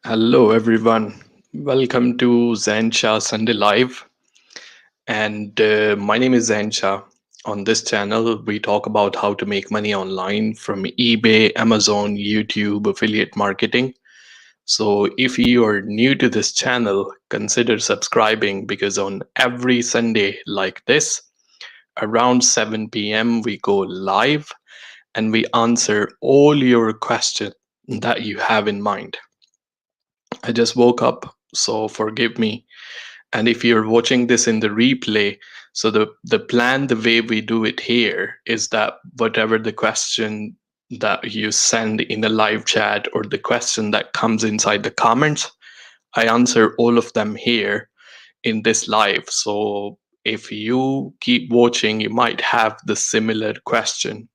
Hello, everyone. Welcome to Zain Shah Sunday Live. And my name is Zain Shah. On this channel, we talk about how to make money online from eBay, Amazon, YouTube, affiliate marketing. So, if you are new to this channel, consider subscribing because on every Sunday like this, around 7 p.m., we go live and we answer all your questions that you have in mind. I just woke up, so forgive me. And if you're watching this in the replay, so the plan, the way we do it here is that whatever the question that you send in a live chat or the question that comes inside the comments, I answer all of them here in this live. So if you keep watching, you might have the similar question.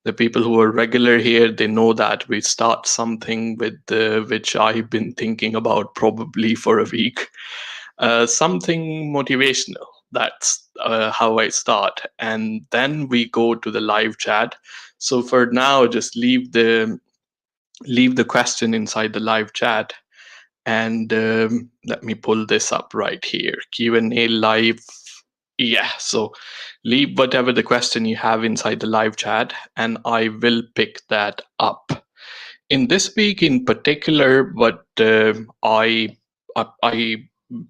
The people who are regular here, they know that we start something with which I've been thinking about probably for a week, something motivational. That's how I start, and then we go to the live chat. So for now, just leave the question inside the live chat, and let me pull this up right here. Q&A live. Yeah, so leave whatever the question you have inside the live chat, and I will pick that up. In this week in particular, what I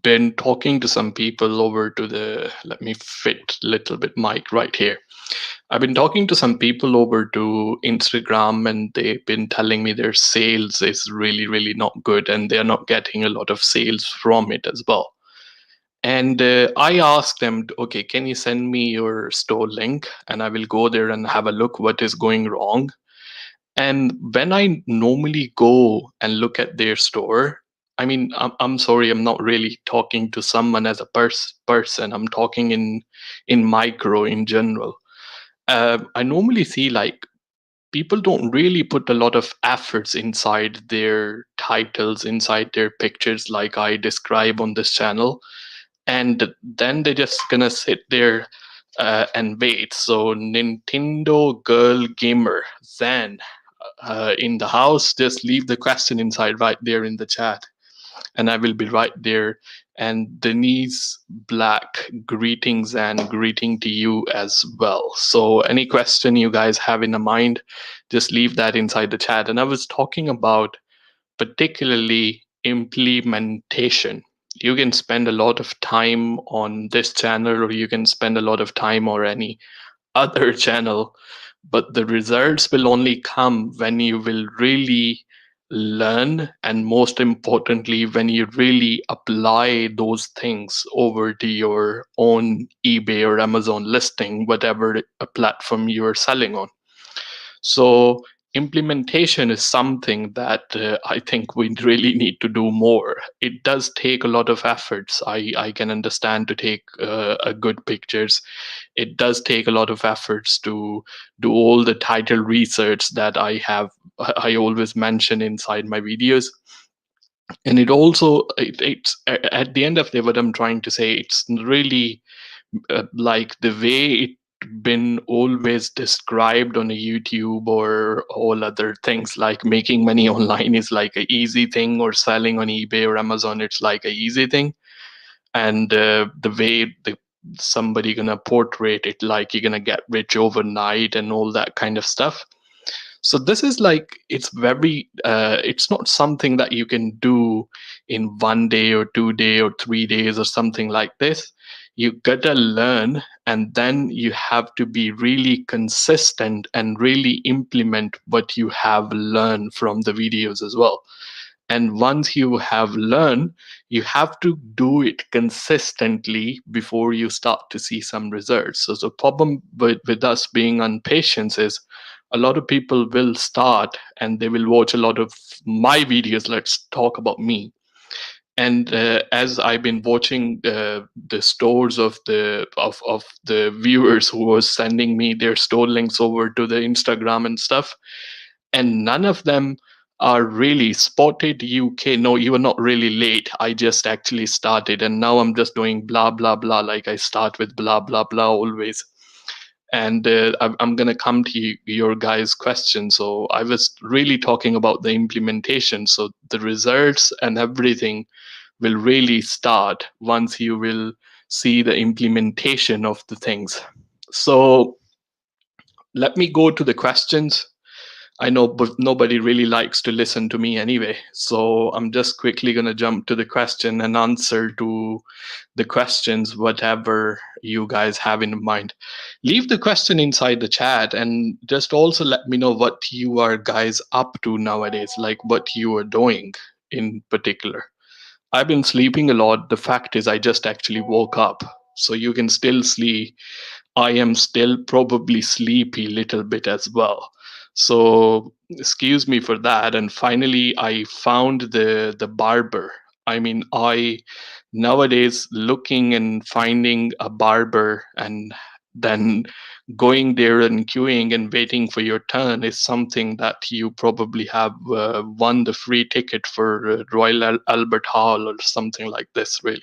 been talking to some people over to the, let me fit little bit mic right here. I've been talking to some people over to Instagram, and they've been telling me their sales is really not good and they're not getting a lot of sales from it as well. And I asked them, okay, can you send me your store link and I will go there and have a look what is going wrong. And when I normally go and look at their store, I mean, I'm sorry, I'm not really talking to someone as a person. I'm talking in micro in general. I normally see like people don't really put a lot of efforts inside their titles, inside their pictures, like I describe on this channel, and then they're just gonna sit there and wait. So Nintendo Girl Gamer Zan in the house, just leave the question inside right there in the chat, and I will be right there. And Denise Black, greetings and greeting to you as well. So any question you guys have in a mind, just leave that inside the chat. And I was talking about particularly implementation. You can spend a lot of time on this channel, or you can spend a lot of time or any other channel, but the results will only come when you will really learn, and most importantly when you really apply those things over to your own eBay or Amazon listing, whatever a platform you are selling on. So implementation is something that I think we really need to do more. It does take a lot of efforts. I can understand to take a good pictures. It does take a lot of efforts to do all the title research that I always mention inside my videos. And it also it's at the end of the day, what I'm trying to say, it's really like the way it been always described on a YouTube or all other things, like making money online is like a easy thing, or selling on eBay or Amazon, it's like a easy thing. And the way somebody gonna portray it, like you're gonna get rich overnight and all that kind of stuff. So this is like, it's very it's not something that you can do in 1 day or 2 day or 3 days or something like this. You gotta learn, and then you have to be really consistent and really implement what you have learned from the videos as well. And once you have learned, you have to do it consistently before you start to see some results. So the problem with us being impatient is a lot of people will start and they will watch a lot of my videos. Let's talk about me. And as I've been watching the stores of the viewers who was sending me their store links over to the Instagram and stuff, and none of them are really spotted UK. No, you are not really late. I just actually started, and now I'm just doing blah blah blah. Like I start with blah blah blah always. And I'm going to come to your guys' question. So I was really talking about the implementation. So the results and everything will really start once you will see the implementation of the things. So let me go to the questions. I know, but nobody really likes to listen to me anyway. So I'm just quickly going to jump to the question and answer to the questions, whatever you guys have in mind. Leave the question inside the chat and just also let me know what you are guys up to nowadays, like what you are doing in particular. I've been sleeping a lot. The fact is, I just actually woke up. So you can still see I am still probably sleepy a little bit as well. So excuse me for that. And finally, I found the barber. I mean, I nowadays looking and finding a barber and then going there and queuing and waiting for your turn is something that you probably have won the free ticket for Royal Albert Hall or something like this, really.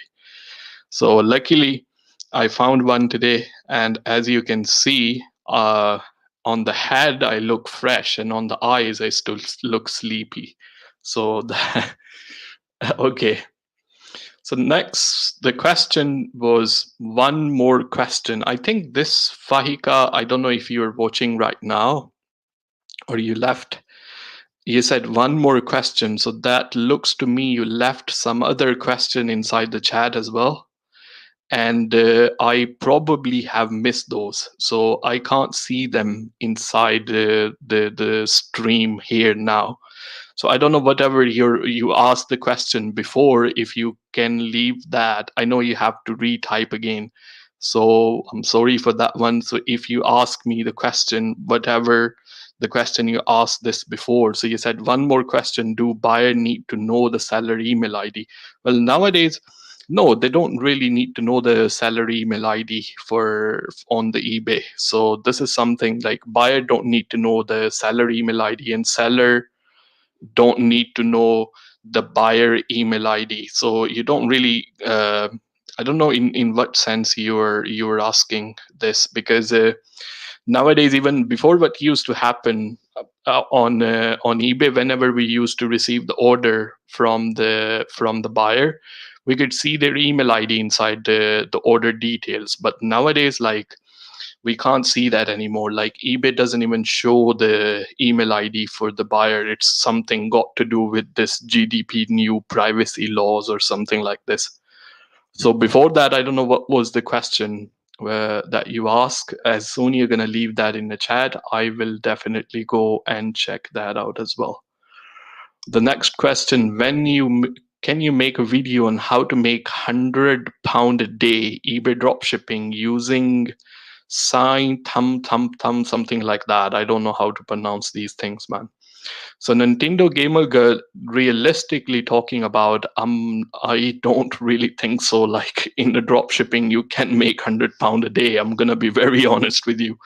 So luckily, I found one today, and as you can see, on the head I look fresh, and on the eyes I still look sleepy. So okay. So next, the question was one more question. I think this Fahika, I don't know if you're watching right now or you left. You said one more question. So that looks to me you left some other question inside the chat as well. And I probably have missed those. So I can't see them inside the stream here now. So I don't know whatever you asked the question before, if you can leave that. I know you have to retype again. So I'm sorry for that one. So if you ask me the question, whatever the question you asked this before. So you said one more question, do buyer need to know the seller email ID? Well, nowadays, no, they don't really need to know the seller email ID for on the eBay. So this is something like buyer don't need to know the seller email ID and seller don't need to know the buyer email ID. So you don't really, I don't know in what sense you're asking this, because nowadays, even before, what used to happen on eBay, whenever we used to receive the order from the buyer, we could see their email ID inside the order details. But nowadays, like, we can't see that anymore. Like, eBay doesn't even show the email ID for the buyer. It's something got to do with this GDP new privacy laws or something like this. So before that, I don't know what was the question that you ask. As soon you're going to leave that in the chat, I will definitely go and check that out as well. The next question, can you make a video on how to make £100 a day eBay dropshipping using Zain, something like that. I don't know how to pronounce these things, man. So Nintendo Gamer Girl, realistically talking about, I don't really think so. Like, in the drop shipping, you can make £100 a day. I'm gonna be very honest with you,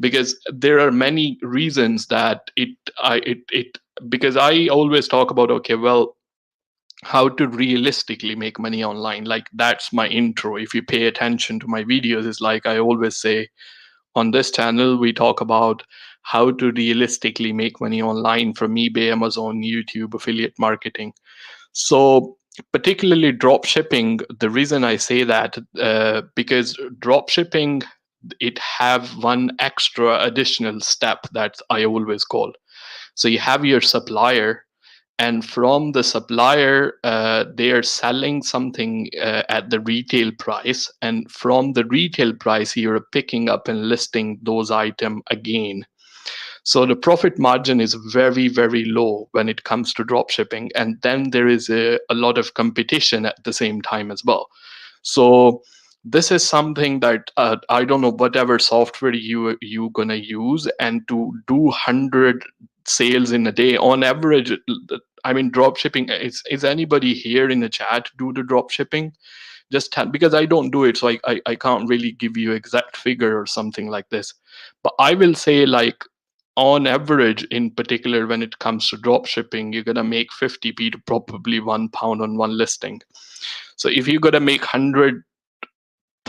because there are many reasons that it because I always talk about, okay, well, how to realistically make money online. Like, that's my intro. If you pay attention to my videos, it's like I always say, on this channel, we talk about how to realistically make money online from eBay, Amazon, YouTube, affiliate marketing. So particularly drop shipping, the reason I say that, because drop shipping, it have one extra additional step that I always call. So you have your supplier, and from the supplier, they are selling something at the retail price, and from the retail price you're picking up and listing those items again. So the profit margin is very, very low when it comes to drop shipping, and then there is a lot of competition at the same time as well. So this is something that I don't know whatever software you gonna use, and to do 100 sales in a day on average. I mean, drop shipping, is anybody here in the chat do the drop shipping? Just because I don't do it, so I can't really give you exact figure or something like this. But I will say, like, on average, in particular, when it comes to drop shipping, you're gonna make 50p to probably £1 on one listing. So if you're gonna make £100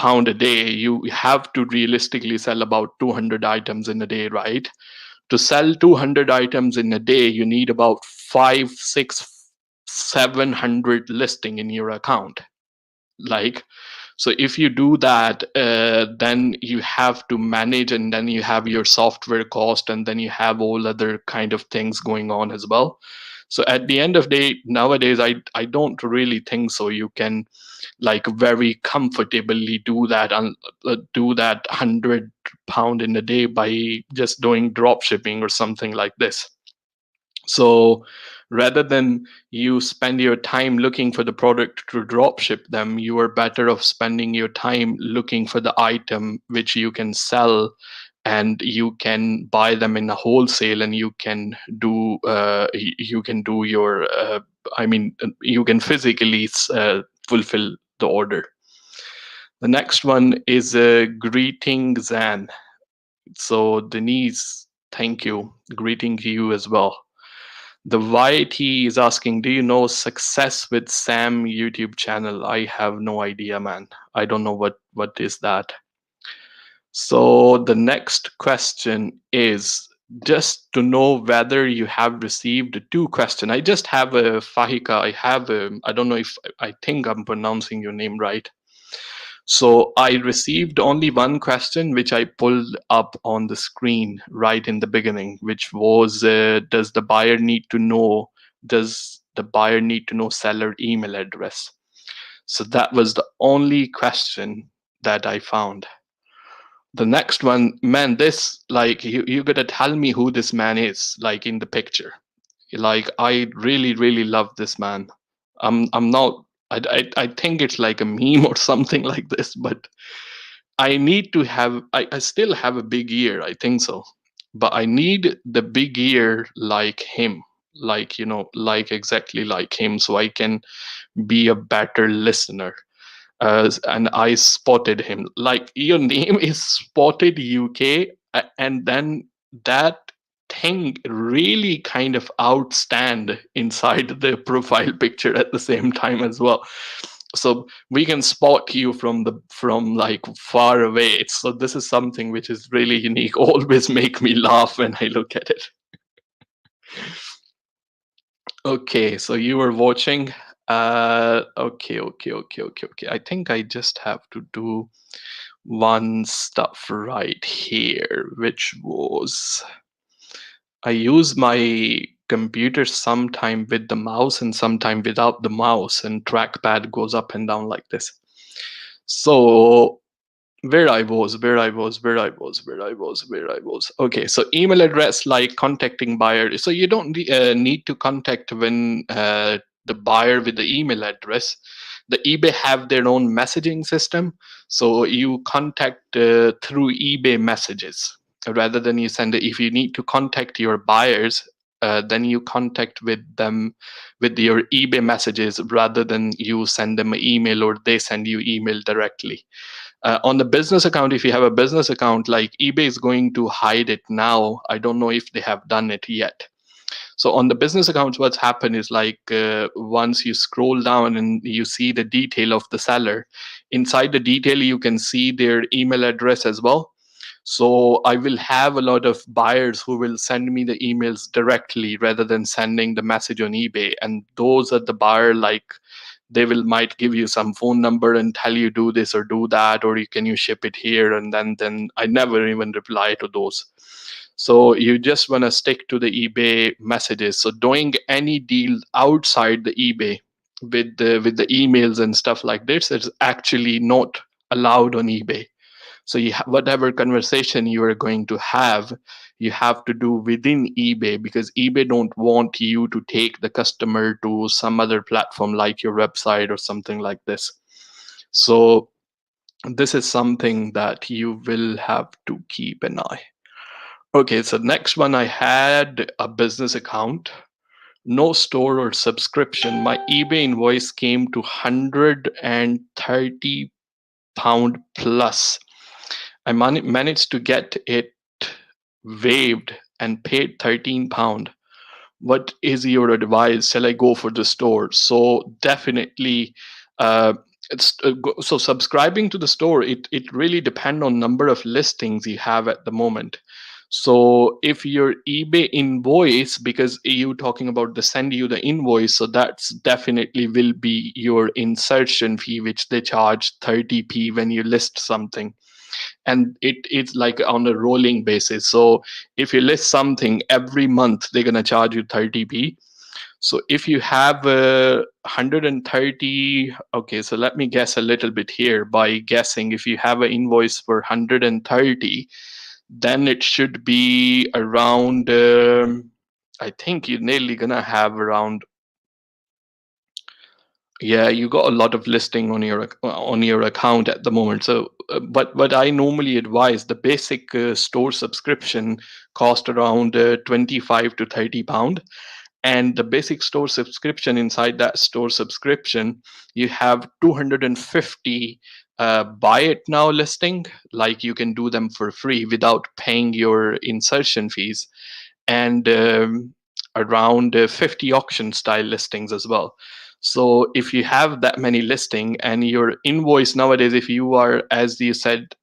pound a day, you have to realistically sell about 200 items in a day, right? To sell 200 items in a day, you need about 5, 6, 700 listing in your account. Like, so if you do that, then you have to manage, and then you have your software cost, and then you have all other kind of things going on as well. So at the end of the day, nowadays, I don't really think so you can like very comfortably do that do that £100 in a day by just doing drop shipping or something like this. So rather than you spend your time looking for the product to drop ship them, you are better off spending your time looking for the item which you can sell, and you can buy them in a wholesale, and you can do your you can physically fulfill the order. The next one is greeting Zain. So Denise, thank you. Greeting to you as well. The YT is asking, do you know Success with Sam YouTube channel? I have no idea, man. I don't know what is that. So the next question is just to know whether you have received two questions. I just have a Fahika. I don't know if I think I'm pronouncing your name right. So I received only one question, which I pulled up on the screen right in the beginning, which was, does the buyer need to know, does the buyer need to know seller email address? So that was the only question that I found. The next one, man, this, like, you gotta tell me who this man is, like in the picture. Like, I really, really love this man. I'm not, I think it's like a meme or something like this, but I need to have, I still have a big ear, I think so. But I need the big ear like him, like, like exactly like him, so I can be a better listener. And I spotted him. Like, your name is Spotted UK, and then that thing really kind of outstand inside the profile picture at the same time as well. So we can spot you from like far away. So this is something which is really unique. Always make me laugh when I look at it. Okay, so you were watching. Okay. I think I just have to do one stuff right here, which was I use my computer sometime with the mouse and sometime without the mouse, and trackpad goes up and down like this. So where I was. Okay, so email address, like contacting buyer. So you don't need to contact when the buyer with the email address. The eBay have their own messaging system, so you contact through eBay messages rather than you send it. If you need to contact your buyers, then you contact with them with your eBay messages rather than you send them an email or they send you email directly. On the business account, if you have a business account, like eBay is going to hide it now. I don't know if they have done it yet. So on the business accounts, what's happened is like once you scroll down and you see the detail of the seller, inside the detail, you can see their email address as well. So I will have a lot of buyers who will send me the emails directly rather than sending the message on eBay. And those are the buyer, like they will might give you some phone number and tell you do this or do that, or can you ship it here, and then I never even reply to those. So you just want to stick to the eBay messages. So doing any deal outside the eBay with the emails and stuff like this is actually not allowed on eBay. So whatever conversation you are going to have, you have to do within eBay, because eBay don't want you to take the customer to some other platform like your website or something like this. So this is something that you will have to keep an eye. Okay, so next one, I had a business account, no store or subscription. My eBay invoice came to £130 plus. I managed to get it waived and paid £13. What is your advice? Shall I go for the store? So definitely, So subscribing to the store, it really depend on number of listings you have at the moment. So if your eBay invoice, because you talking about the send you the invoice, so that's definitely will be your insertion fee, which they charge 30p when you list something. And it's like on a rolling basis. So if you list something every month, they're gonna charge you 30p. So if you have 130, okay, so let me guess a little bit here by guessing. If you have an invoice for 130, then it should be around, I think you're nearly gonna have around, yeah, you got a lot of listing on your account at the moment. So, but what I normally advise, the basic store subscription cost around 25 to 30 pound, and the basic store subscription, inside that store subscription you have 250 buy it now listing, like you can do them for free without paying your insertion fees, and around 50 auction style listings as well. So if you have that many listing and your invoice nowadays, if you are, as you said,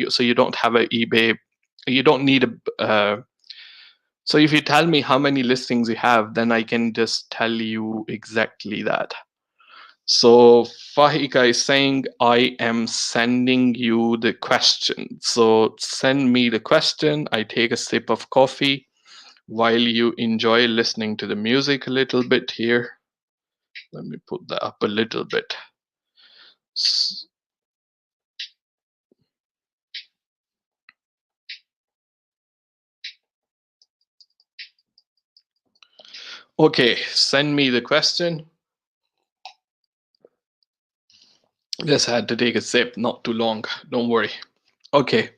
so you don't have a eBay, you don't need a so if you tell me how many listings you have, then I can just tell you exactly that. So Fahika is saying, I am sending you the question. So send me the question. I take a sip of coffee while you enjoy listening to the music a little bit here. Let me put that up a little bit. Okay, send me the question. Just had to take a sip, not too long. Don't worry. Okay.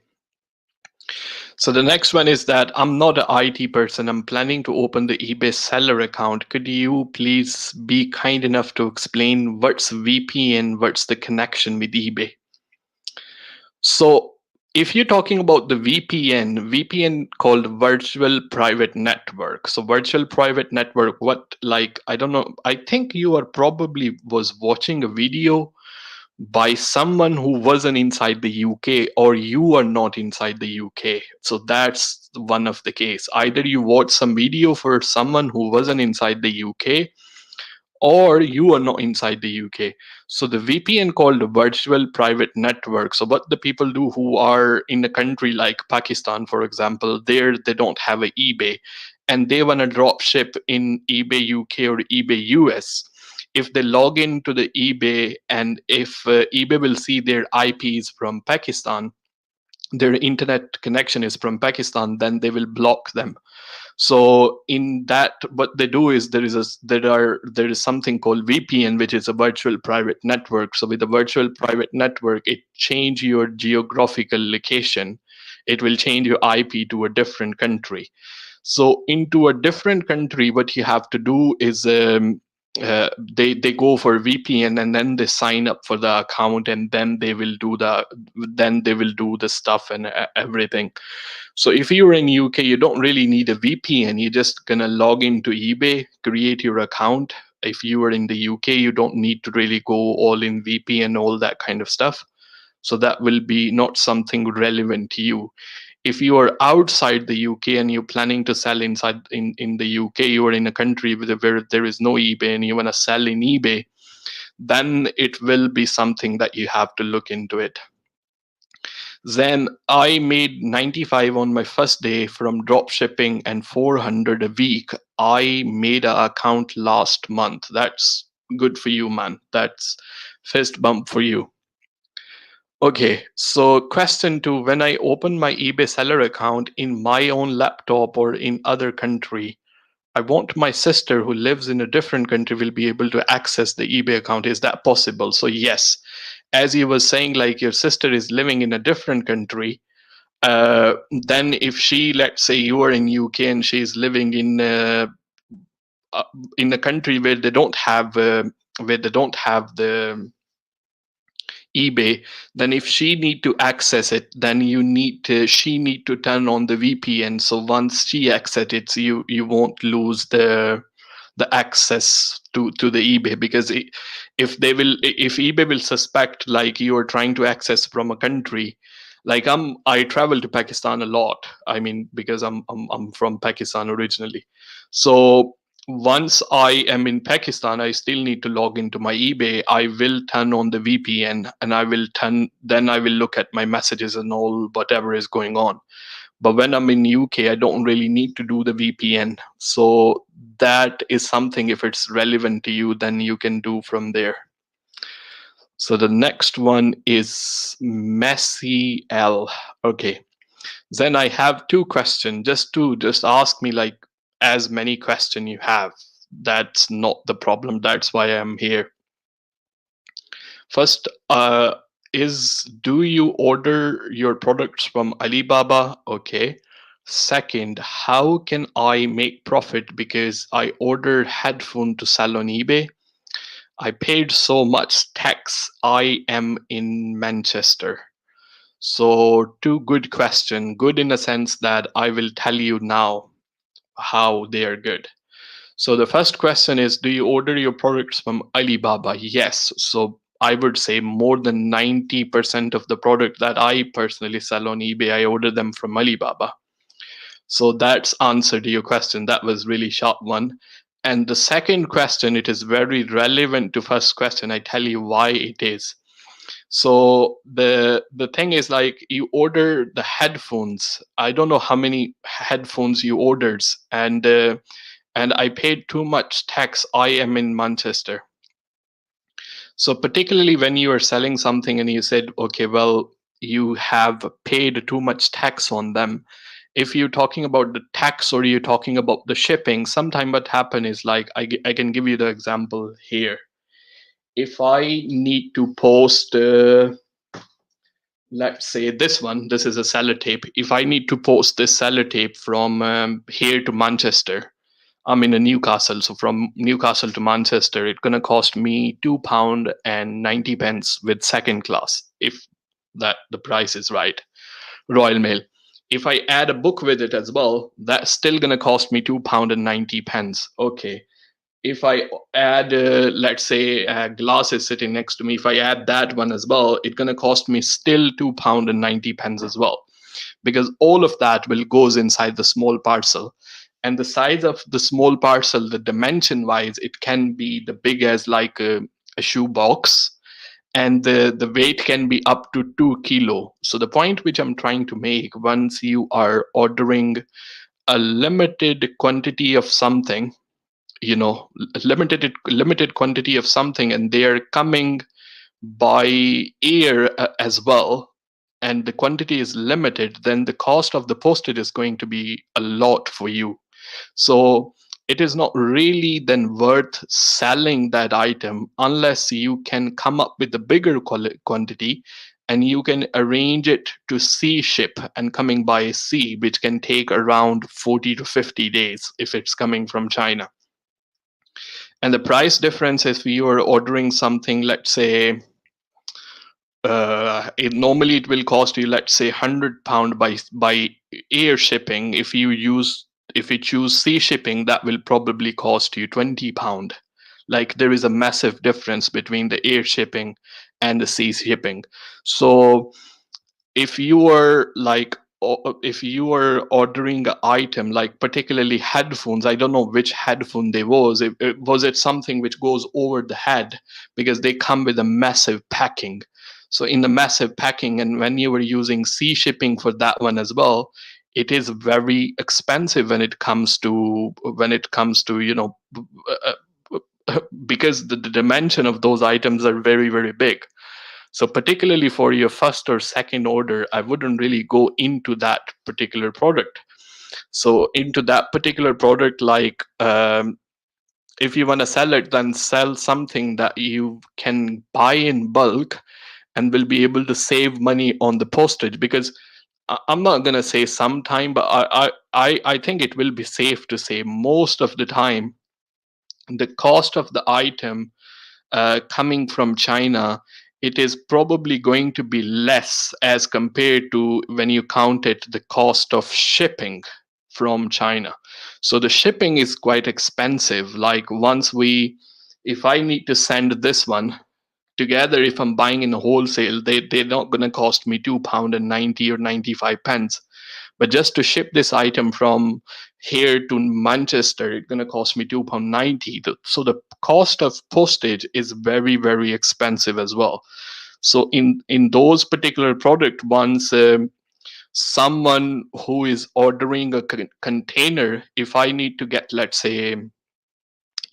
So the next one is that I'm not an IT person. I'm planning to open the eBay seller account. Could you please be kind enough to explain what's VPN, what's the connection with eBay? So if you're talking about the VPN called virtual private network. So virtual private network, what, like, I don't know, I think you are probably was watching a video by someone who wasn't inside the UK, or you are not inside the UK. So that's one of the case. Either you watch some video for someone who wasn't inside the UK, or you are not inside the UK. So the VPN called virtual private network. So what the people do who are in a country like Pakistan, for example, there they don't have a eBay, and they want to drop ship in eBay UK or eBay US. If they log into the eBay, and if eBay will see their IPs from Pakistan, their internet connection is from Pakistan, then they will block them. So in that, what they do is there is something called VPN, which is a virtual private network. So with a virtual private network, it change your geographical location. It will change your IP to a different country. So into a different country, what you have to do is they go for VPN, and then they sign up for the account, and then they will do the stuff and everything. So if you're in UK, you don't really need a VPN. You're just gonna log into eBay, create your account. If you are in the UK, you don't need to really go all in VPN, all that kind of stuff. So that will be not something relevant to you. If you are outside the UK and you're planning to sell in the UK, you are in a country where there is no eBay and you want to sell in eBay, then it will be something that you have to look into it. Then I made 95 on my first day from drop shipping and 400 a week. I made an account last month. That's good for you, man. That's fist bump for you. Okay, so question two, when I open my eBay seller account in my own laptop or in other country, I want my sister who lives in a different country will be able to access the eBay account. Is that possible? So yes, as you were saying, like your sister is living in a different country, then if she, let's say you are in UK and she's living in a country where they don't have the eBay, then if she need to access it, then she need to turn on the VPN. So once she access it, you won't lose the access to the eBay, because if eBay will suspect like you are trying to access from a country, like I travel to Pakistan a lot. I mean, because I'm from Pakistan originally. So once I am in Pakistan, I still need to log into my eBay. I will turn on the VPN, and then I will look at my messages and all whatever is going on. But when I'm in UK, I don't really need to do the VPN. So that is something, if it's relevant to you, then you can do from there. So the next one is Messi L. Okay. Then I have two questions. Just ask me like as many questions you have. That's not the problem. That's why I'm here. First, is do you order your products from Alibaba? Okay. Second, how can I make profit because I ordered headphone to sell on eBay? I paid so much tax. I am in Manchester. So two good question. Good in a sense that I will tell you now how they are good. So the first question is, do you order your products from Alibaba? Yes. So I would say more than 90% of the product that I personally sell on eBay, I order them from Alibaba. So that's answer to your question. That was really short one. And the second question, it is very relevant to first question. I tell you why it is. So the thing is like you order the headphones. I don't know how many headphones you ordered, and I paid too much tax. I am in Manchester. So particularly when you are selling something and you said, okay, well, you have paid too much tax on them. If you're talking about the tax or you're talking about the shipping, sometime what happen is like I can give you the example here. If I need to post, let's say this is a sellotape. If I need to post this sellotape from here to Manchester, I'm in a Newcastle, so from Newcastle to Manchester, it's gonna cost me £2.90 with second class, if that the price is right. Royal Mail. If I add a book with it as well, that's still gonna cost me £2.90. Okay. If I add, let's say, glasses sitting next to me, if I add that one as well, it's gonna cost me still £2.90 as well, because all of that will goes inside the small parcel. And the size of the small parcel, the dimension wise, it can be the big as like a shoe box, and the weight can be up to 2 kilo. So the point which I'm trying to make, once you are ordering a limited quantity of something, you know, limited quantity of something, and they are coming by air as well, and the quantity is limited, then the cost of the postage is going to be a lot for you. So it is not really then worth selling that item unless you can come up with a bigger quantity, and you can arrange it to sea ship and coming by sea, which can take around 40 to 50 days if it's coming from China. And the price difference, if you are ordering something, let's say, normally it will cost you, let's say, £100 by air shipping. If you choose sea shipping, that will probably cost you £20. Like there is a massive difference between the air shipping and the sea shipping. So if you are like if you are ordering an item like particularly headphones, I don't know which headphone they was it something which goes over the head, because they come with a massive packing. So in the massive packing, and when you were using sea shipping for that one as well, it is very expensive when it comes to because the dimension of those items are very, very big. So particularly for your first or second order, I wouldn't really go into that particular product. So into that particular product, like if you want to sell it, then sell something that you can buy in bulk and will be able to save money on the postage. Because I'm not gonna say sometime, but I think it will be safe to say most of the time the cost of the item coming from China, it is probably going to be less as compared to when you count it the cost of shipping from China. So the shipping is quite expensive. Like once we if I need to send this one together, if I'm buying in wholesale, they're not going to cost me £2.90 or 95 pence. But just to ship this item from here to Manchester, it's going to cost me £2.90. So the cost of postage is very, very expensive as well. So in those particular product ones, someone who is ordering a container, if I need to get, let's say,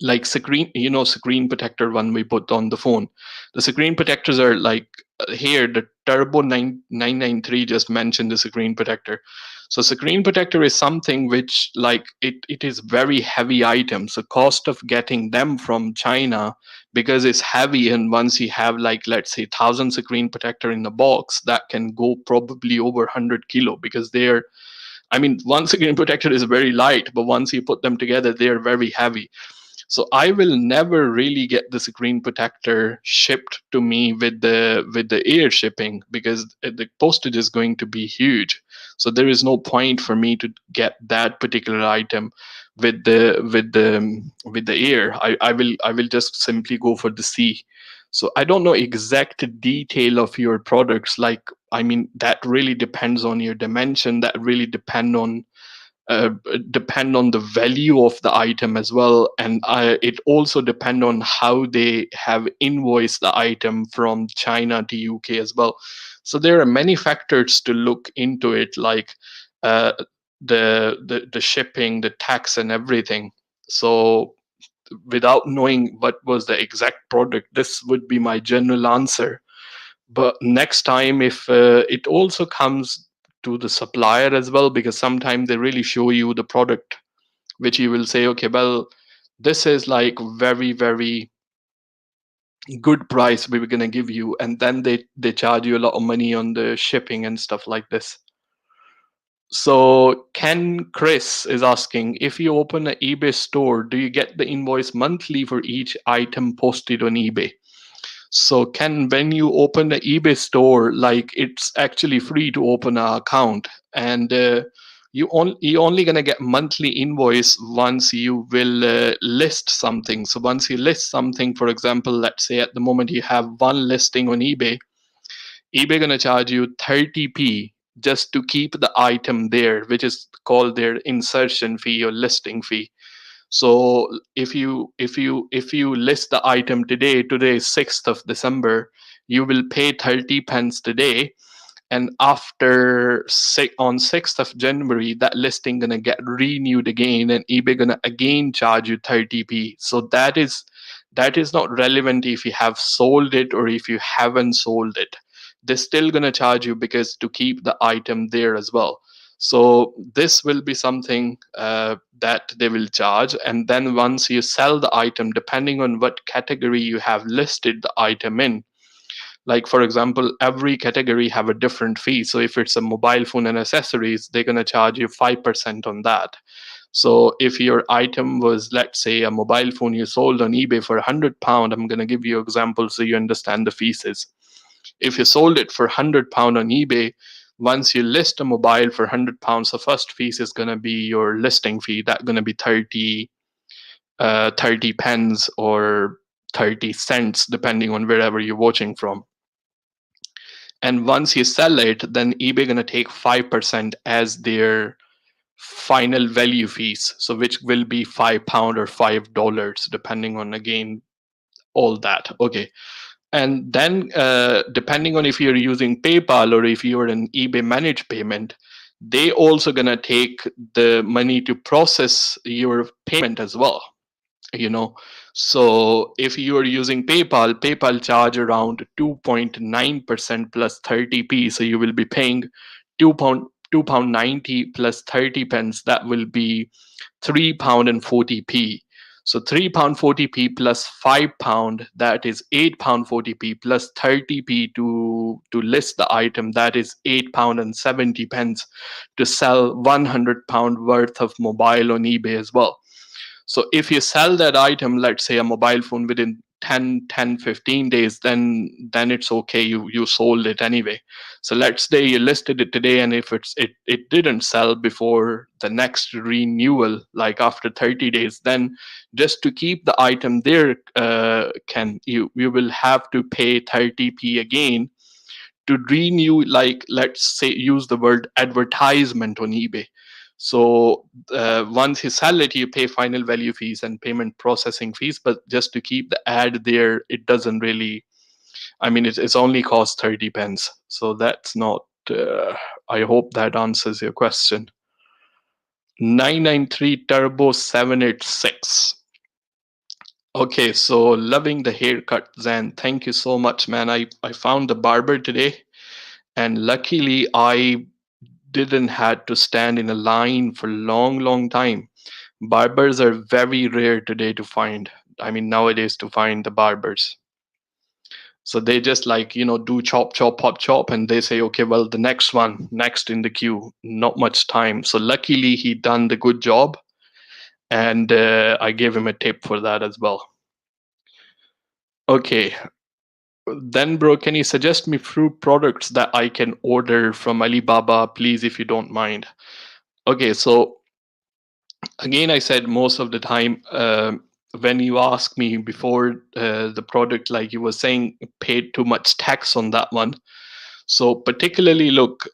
like screen, screen protector one we put on the phone, the screen protectors are like, here the turbo 993 just mentioned the screen protector. So screen protector is something which, like, it is very heavy item, so cost of getting them from China, because it's heavy, and once you have, like, let's say 1,000 screen protector in the box, that can go probably over 100 kilo, because they're, I mean, one screen protector is very light, but once you put them together, they're very heavy. So I will never really get the screen protector shipped to me with the air shipping, because the postage is going to be huge. So there is no point for me to get that particular item with the air. I will just simply go for the sea. So I don't know exact detail of your products. Like, I mean, that really depends on your dimension. That really uh, depend on the value of the item as well, and it also depend on how they have invoiced the item from China to UK as well. So there are many factors to look into it, like uh, the shipping, the tax, and everything. So without knowing what was the exact product, this would be my general answer. But next time, if it also comes to the supplier as well, because sometimes they really show you the product which you will say, okay, well, this is like very, very good price we were going to give you, and then they charge you a lot of money on the shipping and stuff like this. So Ken Chris is asking, if you open an eBay store, do you get the invoice monthly for each item posted on eBay? So Ken, when you open the eBay store, like, it's actually free to open an account, and you only gonna get monthly invoice once you will list something. So once you list something, for example, let's say at the moment you have one listing on eBay, eBay gonna charge you 30p just to keep the item there, which is called their insertion fee or listing fee. So if you list the item today is 6th of December, you will pay 30 pence today, and after on 6th of January, that listing gonna get renewed again, and eBay gonna again charge you 30p. So that is not relevant if you have sold it or if you haven't sold it. They're still gonna charge you, because to keep the item there as well. So this will be something that they will charge, and then once you sell the item, depending on what category you have listed the item in, like, for example, every category have a different fee. So if it's a mobile phone and accessories, they're going to charge you 5% on that. So if your item was, let's say, a mobile phone you sold on eBay for £100, I'm going to give you an example so you understand the fees. If you sold it for £100 on eBay, once you list a mobile for £100, the first fee is going to be your listing fee. That's going to be 30 pence or 30 cents, depending on wherever you're watching from. And once you sell it, then eBay gonna take 5% as their final value fees. So which will be £5 or $5, depending on, again, all that. Okay. And then depending on if you're using PayPal or if you're an eBay managed payment, they also gonna take the money to process your payment as well. you know so if you are using PayPal charge around 2.9% plus 30p, so you will be paying 2 pound 90 plus 30 pence. That will be £3 and 40p. So £3 40p plus £5, that is £8 40p, plus 30p to list the item, that is £8 and 70 pence, to sell £100 worth of mobile on eBay as well. So if you sell that item, let's say a mobile phone, within 10, 15 days, then it's okay, you sold it anyway. So let's say you listed it today, and if it didn't sell before the next renewal, like after 30 days, then just to keep the item there, can you will have to pay 30p again to renew, like let's say use the word advertisement on eBay. So once you sell it, you pay final value fees and payment processing fees, but just to keep the ad there, it doesn't really, I mean, it's only cost 30 pence. So that's not, I hope that answers your question. 993 Turbo 786. Okay, so loving the haircut, Zain. Thank you so much, man. I found the barber today, and luckily I didn't had to stand in a line for long time. Barbers are very rare today to find. I mean, nowadays to find the barbers. So they just like, do chop, chop, pop, chop, and they say, okay, well, the next one, next in the queue, not much time. So luckily he done the good job, and I gave him a tip for that as well. Okay, then bro, can you suggest me fruit products that I can order from Alibaba, please, if you don't mind? Okay, so again, I said most of the time, when you ask me before the product, like you were saying, paid too much tax on that one. So particularly, look,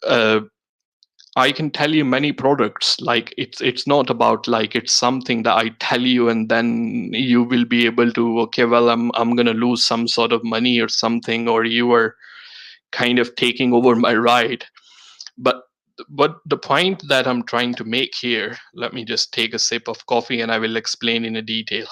I can tell you many products. Like it's not about like it's something that I tell you and then you will be able to, okay, well, I'm gonna lose some sort of money or something, or you are kind of taking over my ride. But the point that I'm trying to make here, let me just take a sip of coffee and I will explain in a detail.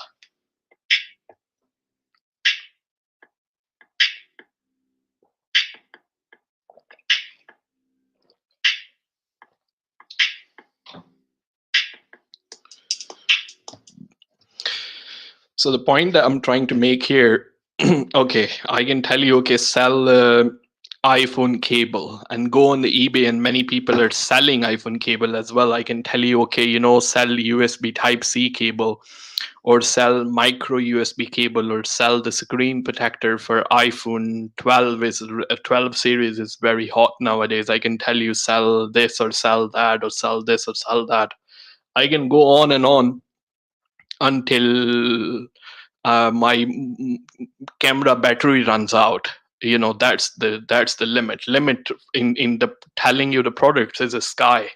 So the point that I'm trying to make here, okay, I can tell you, okay, sell iPhone cable and go on the eBay, and many people are selling iPhone cable as well. I can tell you, okay, sell USB Type C cable, or sell micro USB cable, or sell the screen protector for iPhone 12 is 12 series is very hot nowadays. I can tell you, sell this or sell that, or sell this or sell that. I can go on and on until my camera battery runs out. That's the limit in the telling you the products is a sky.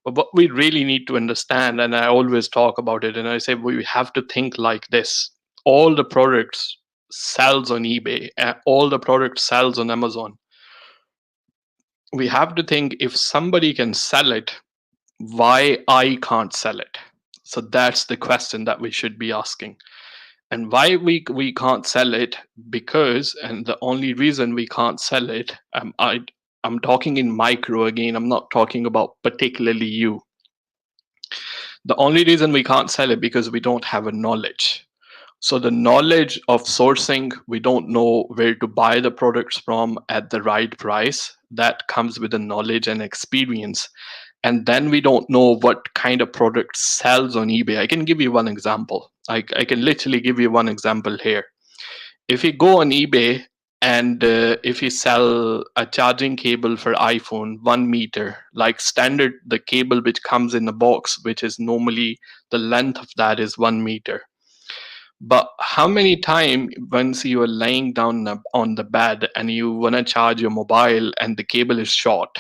But what we really need to understand, and I always talk about it, and I say we have to think like this: all the products sells on eBay, all the products sells on Amazon. We have to think, if somebody can sell it, why I can't sell it? So that's the question that we should be asking. And why we can't sell it? Because, and the only reason we can't sell it, I'm talking in micro again, I'm not talking about particularly you. The only reason we can't sell it because we don't have a knowledge. So the knowledge of sourcing, we don't know where to buy the products from at the right price. That comes with the knowledge and experience. And then we don't know what kind of product sells on eBay. I can give you one example. I can literally give you one example here. If you go on eBay and if you sell a charging cable for iPhone 1 meter, like standard, the cable which comes in a box, which is normally the length of that is 1 meter. But how many times once you are laying down on the bed and you want to charge your mobile and the cable is short?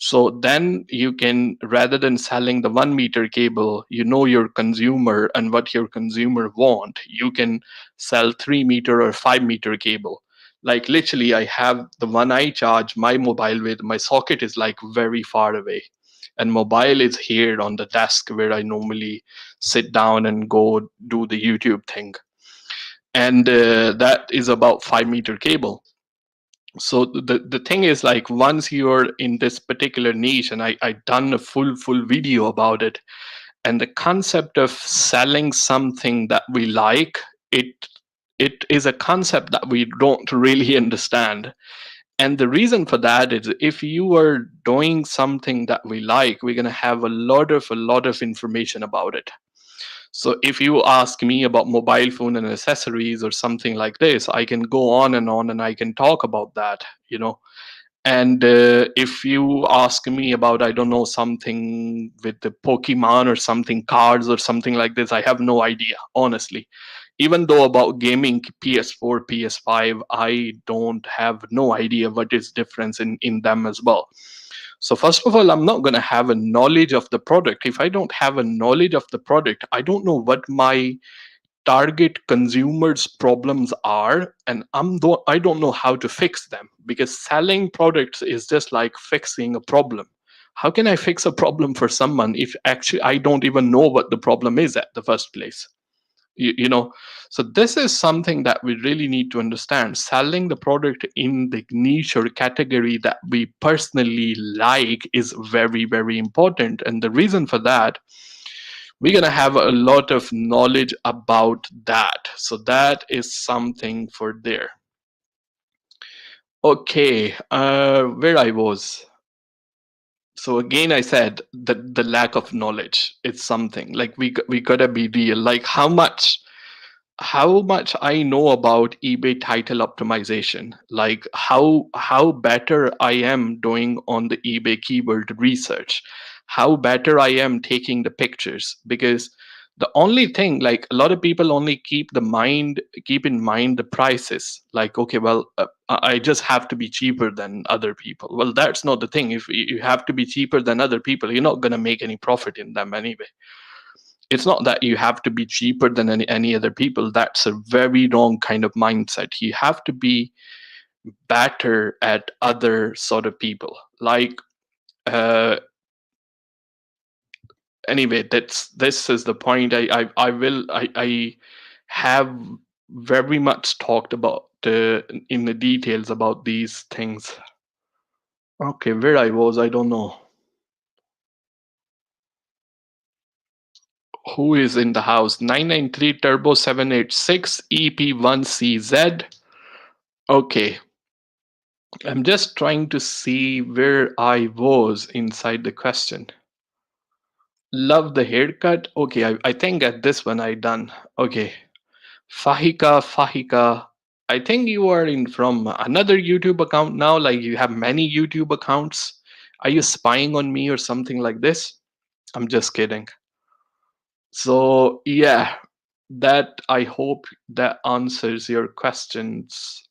So then you can, rather than selling the 1 meter cable, your consumer and what your consumer want, you can sell 3 meter or 5 meter cable. Like literally, I have the one I charge my mobile with, my socket is like very far away. And mobile is here on the desk where I normally sit down and go do the YouTube thing. And that is about 5 meter cable. So the thing is, like, once you're in this particular niche, and I done a full video about it, and the concept of selling something that we like, it is a concept that we don't really understand. And the reason for that is, if you are doing something that we like, we're going to have a lot of information about it. So if you ask me about mobile phone and accessories or something like this, I can go on and I can talk about that, you know. And if you ask me about, I don't know, something with the Pokemon or something, cards or something like this, I have no idea, honestly. Even though about gaming, PS4, PS5, I don't have no idea what is difference in them as well. So first of all, I'm not going to have a knowledge of the product. If I don't have a knowledge of the product, I don't know what my target consumers problems are, and I don't know how to fix them, because selling products is just like fixing a problem. How can I fix a problem for someone if actually I don't even know what the problem is at the first place? You know, so this is something that we really need to understand. Selling the product in the niche or category that we personally like is very, very important. And the reason for that, we're going to have a lot of knowledge about that. So that is something for there. Okay, where I was. So again, I said that the lack of knowledge, it's something like we gotta be real. Like how much I know about eBay title optimization, like how better I am doing on the eBay keyword research, how better I am taking the pictures. Because the only thing, like a lot of people only keep in mind the prices. Like, okay, well, I just have to be cheaper than other people. Well, that's not the thing. If you have to be cheaper than other people, you're not gonna make any profit in them anyway. It's not that you have to be cheaper than any other people. That's a very wrong kind of mindset. You have to be better at other sort of people. Like, uh anyway, this is the point. I have very much talked about in the details about these things. Okay, where I was, I don't know. Who is in the house? 993 Turbo 786 EP1CZ. Okay, I'm just trying to see where I was inside the question. Love the haircut. Okay, I think at this one I done. Okay. Fahika. I think you are in from another YouTube account now. Like you have many YouTube accounts. Are you spying on me or something like this? I'm just kidding. So yeah, that I hope that answers your questions.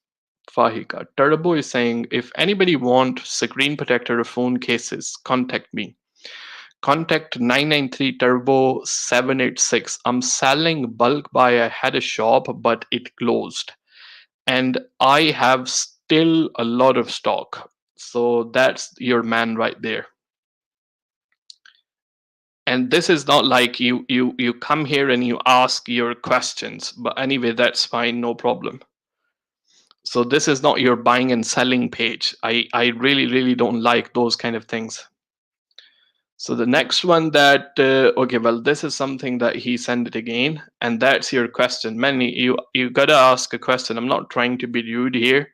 Fahika. Turbo is saying, if anybody want screen protector or phone cases, contact me. Contact 993 Turbo 786. I'm selling bulk buy. I had a shop, but it closed. And I have still a lot of stock. So that's your man right there. And this is not like you come here and you ask your questions. But anyway, that's fine, no problem. So this is not your buying and selling page. I really, really don't like those kind of things. So the next one that okay, well, this is something that he sent it again, and that's your question. Manny, you gotta ask a question. I'm not trying to be rude here.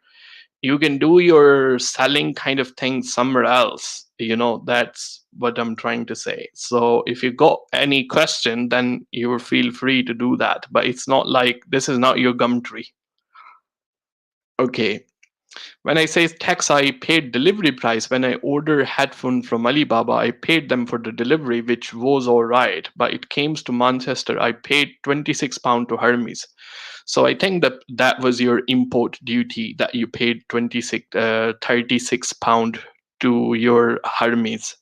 You can do your selling kind of thing somewhere else. You know, that's what I'm trying to say. So if you got any question, then you feel free to do that. But it's not like this is not your gum tree. Okay. When I say tax, I paid delivery price. When I order headphone from Alibaba, I paid them for the delivery, which was all right. But it came to Manchester, I paid £26 to Hermes. So I think that that was your import duty that you paid 36 pound to your Hermes.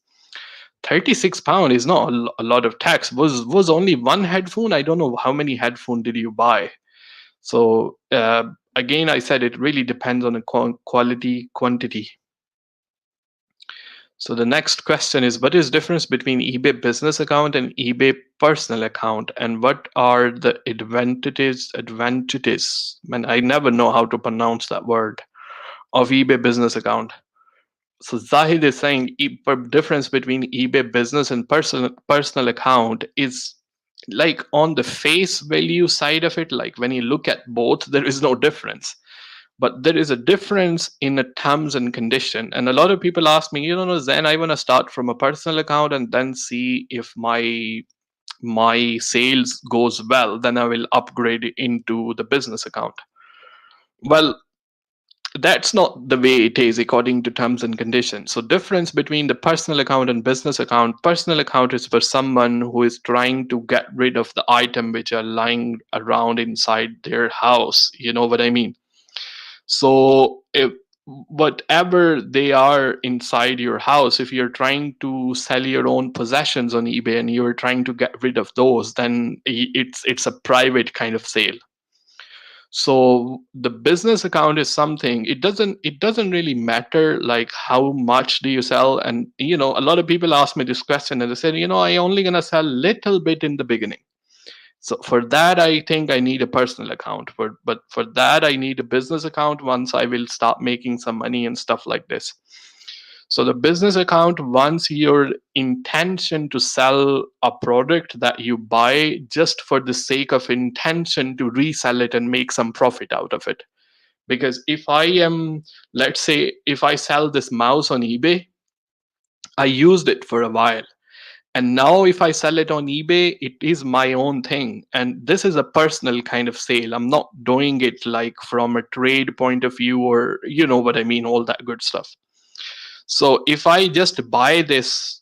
£36 is not a lot of tax. Was only one headphone. I don't know how many headphone did you buy. So again, I said it really depends on the quality, quantity. So the next question is, what is difference between eBay business account and eBay personal account, and what are the advantages? Man, I never know how to pronounce that word, of eBay business account. So Zahid is saying difference between eBay business and personal account is like on the face value side of it. Like when you look at both, there is no difference, but there is a difference in the terms and condition. And a lot of people ask me, Zain, I want to start from a personal account and then see if my my sales goes well, then I will upgrade it into the business account. Well, that's not the way it is according to terms and conditions. So difference between the personal account and business account: personal account is for someone who is trying to get rid of the item which are lying around inside their house, you know what I mean. So if whatever they are inside your house, if you're trying to sell your own possessions on eBay and you're trying to get rid of those, then it's a private kind of sale. So the business account is something, it doesn't really matter like how much do you sell. And a lot of people ask me this question and they said, I only gonna sell little bit in the beginning. So for that, I think I need a personal account. But for that, I need a business account once I will start making some money and stuff like this. So the business account, once your intention to sell a product that you buy just for the sake of intention to resell it and make some profit out of it. Because if I am, let's say, if I sell this mouse on eBay, I used it for a while. And now if I sell it on eBay, it is my own thing. And this is a personal kind of sale. I'm not doing it like from a trade point of view, or you know what I mean, all that good stuff. So if I just buy this,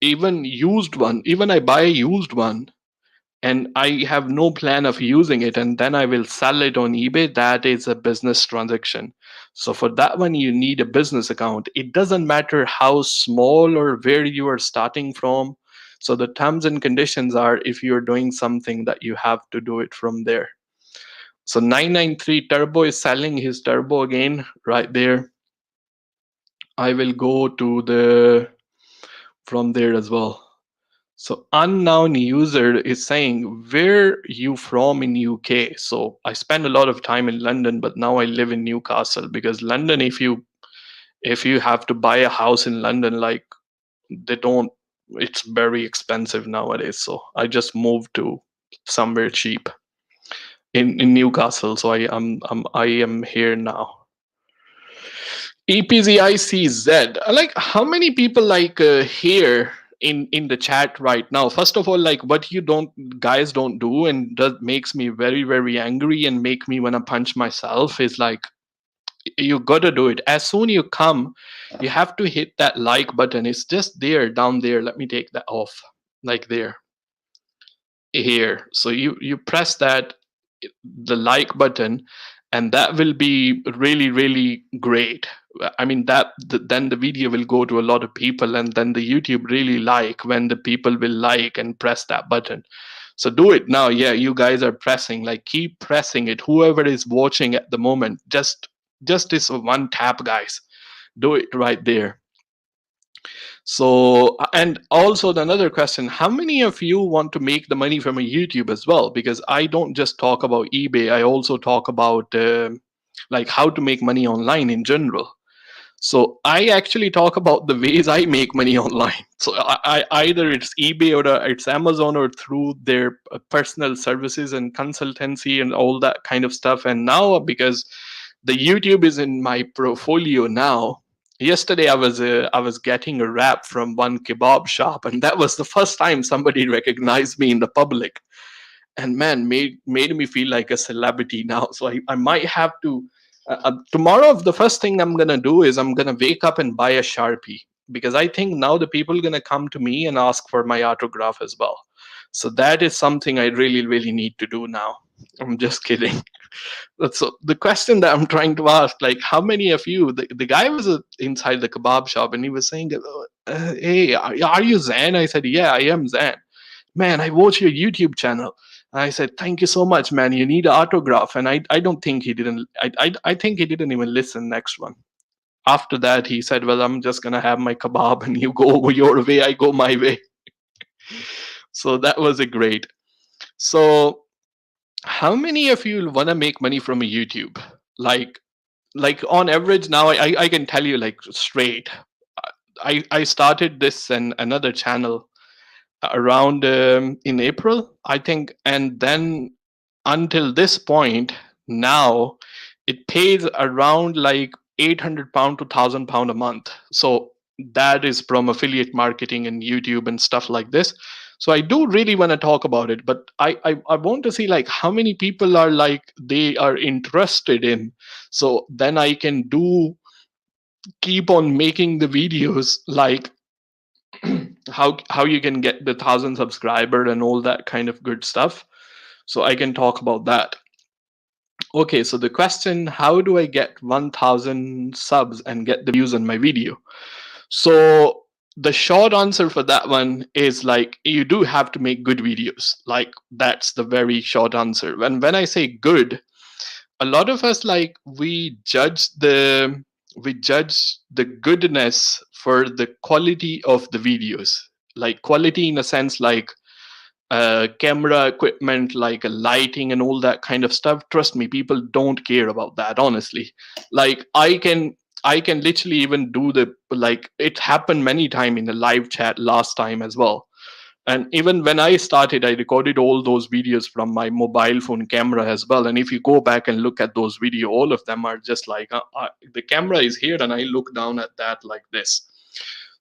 even I buy a used one and I have no plan of using it and then I will sell it on eBay, that is a business transaction. So for that one, you need a business account. It doesn't matter how small or where you are starting from. So the terms and conditions are, if you're doing something, that you have to do it from there. So 993 Turbo is selling his turbo again right there. I will go to the from there as well. So unknown user is saying, where you from in UK? So I spend a lot of time in London, but now I live in Newcastle, because London, if you have to buy a house in London, like they don't, it's very expensive nowadays. So I just moved to somewhere cheap in Newcastle. So I am here now. EPZICZ. Like, how many people here in the chat right now? First of all, like, what you don't guys don't do, and that makes me very very angry and make me wanna punch myself, is like, you gotta do it as soon you come. You have to hit that like button. It's just there, down there. Let me take that off. Like there, here. So you press that, the like button, and that will be really really great. I mean, then the video will go to a lot of people, and then the YouTube really like when the people will like and press that button. So do it now. Yeah, you guys are pressing, like, keep pressing it. Whoever is watching at the moment, just this one tap, guys. Do it right there. So, and also another question, how many of you want to make the money from a YouTube as well? Because I don't just talk about eBay, I also talk about like how to make money online in general. So I actually talk about the ways I make money online. So I either it's eBay or it's Amazon, or through their personal services and consultancy and all that kind of stuff. And now, because the YouTube is in my portfolio now, yesterday I was getting a wrap from one kebab shop, and that was the first time somebody recognized me in the public. And man, made me feel like a celebrity now. So I might have to tomorrow, the first thing I'm gonna do is I'm gonna wake up and buy a Sharpie, because I think now the people are gonna come to me and ask for my autograph as well. So that is something I really really need to do now. I'm just kidding. So the question that I'm trying to ask, like, how many of you, the guy was inside the kebab shop and he was saying, hey, are you Zain? I said, yeah, I am Zain. Man, I watch your YouTube channel. And I said, thank you so much, man. You need an autograph. And I don't think he didn't, I think he didn't even listen next one. After that, he said, well, I'm just going to have my kebab and you go your way, I go my way. So that was a great. So how many of you want to make money from a YouTube? Like on average now, I can tell you, like, straight. I started this and another channel around in April, I think, and then until this point now, it pays around like £800 to £1,000 a month. So that is from affiliate marketing and YouTube and stuff like this. So I do really want to talk about it, but I want to see like how many people are like they are interested in. So then I can do keep on making the videos like how you can get the 1,000 subscriber and all that kind of good stuff. So I can talk about that. Okay, so the question, how do I get 1,000 subs and get the views on my video? So the short answer for that one is like you do have to make good videos. Like that's the very short answer. When I say good, a lot of us like we judge the goodness for the quality of the videos. Like quality in a sense like camera equipment, like lighting and all that kind of stuff. Trust me, people don't care about that, honestly. Like I can literally even do the like it happened many time in the live chat last time as well. And even when I started, I recorded all those videos from my mobile phone camera as well. And if you go back and look at those video, all of them are just like the camera is here and I look down at that like this.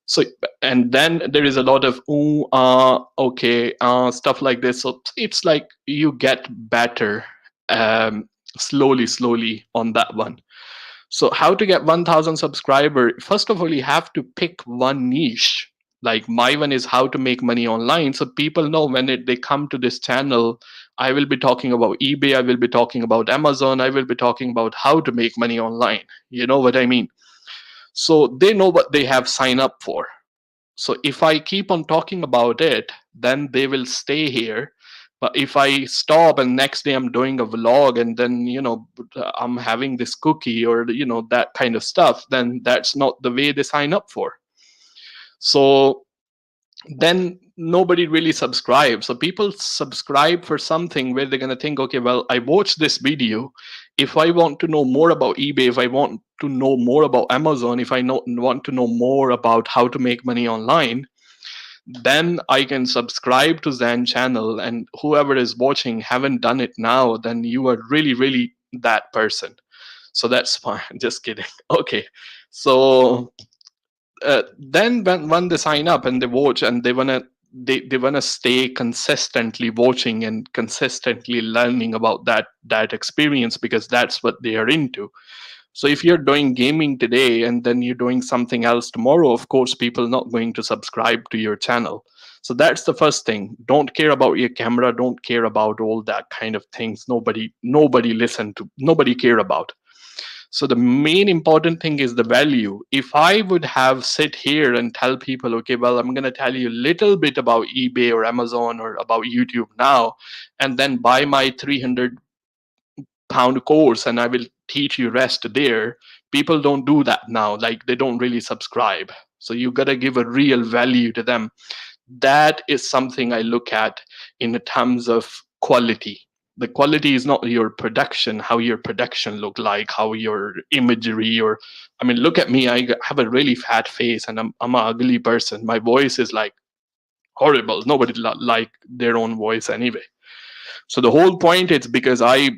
So and then there is a lot of okay stuff like this. So it's like you get better slowly on that one. So how to get 1,000 subscriber? First of all, you have to pick one niche. Like my one is how to make money online. So people know when they come to this channel, I will be talking about eBay, I will be talking about Amazon, I will be talking about how to make money online. You know what I mean? So they know what they have signed up for. So if I keep on talking about it, then they will stay here. But if I stop and next day I'm doing a vlog and then, I'm having this cookie or, that kind of stuff, then that's not the way they sign up for. So then nobody really subscribes. So people subscribe for something where they're going to think, okay, well, I watched this video. If I want to know more about eBay, if I want to know more about Amazon, if I want to know more about how to make money online, then I can subscribe to Zain channel. And whoever is watching haven't done it now, then you are really that person. So that's fine. Just kidding. Okay. So then when they sign up and they watch and they wanna stay consistently watching and consistently learning about that experience because that's what they are into. So if you're doing gaming today and then you're doing something else tomorrow, of course people not going to subscribe to your channel. So that's the first thing. Don't care about your camera, don't care about all that kind of things. Nobody care about. So the main important thing is the value. If I would have sit here and tell people, okay, well, I'm going to tell you a little bit about eBay or Amazon or about YouTube now, and then buy my 300-pound course and I will teach you rest there. People don't do that now. Like they don't really subscribe. So you got to give a real value to them. That is something I look at in terms of quality. The quality is not your production, how your production look like, how your imagery, or I mean, look at me, I have a really fat face and I'm an ugly person. My voice is like horrible. Nobody like their own voice anyway. So the whole point is because I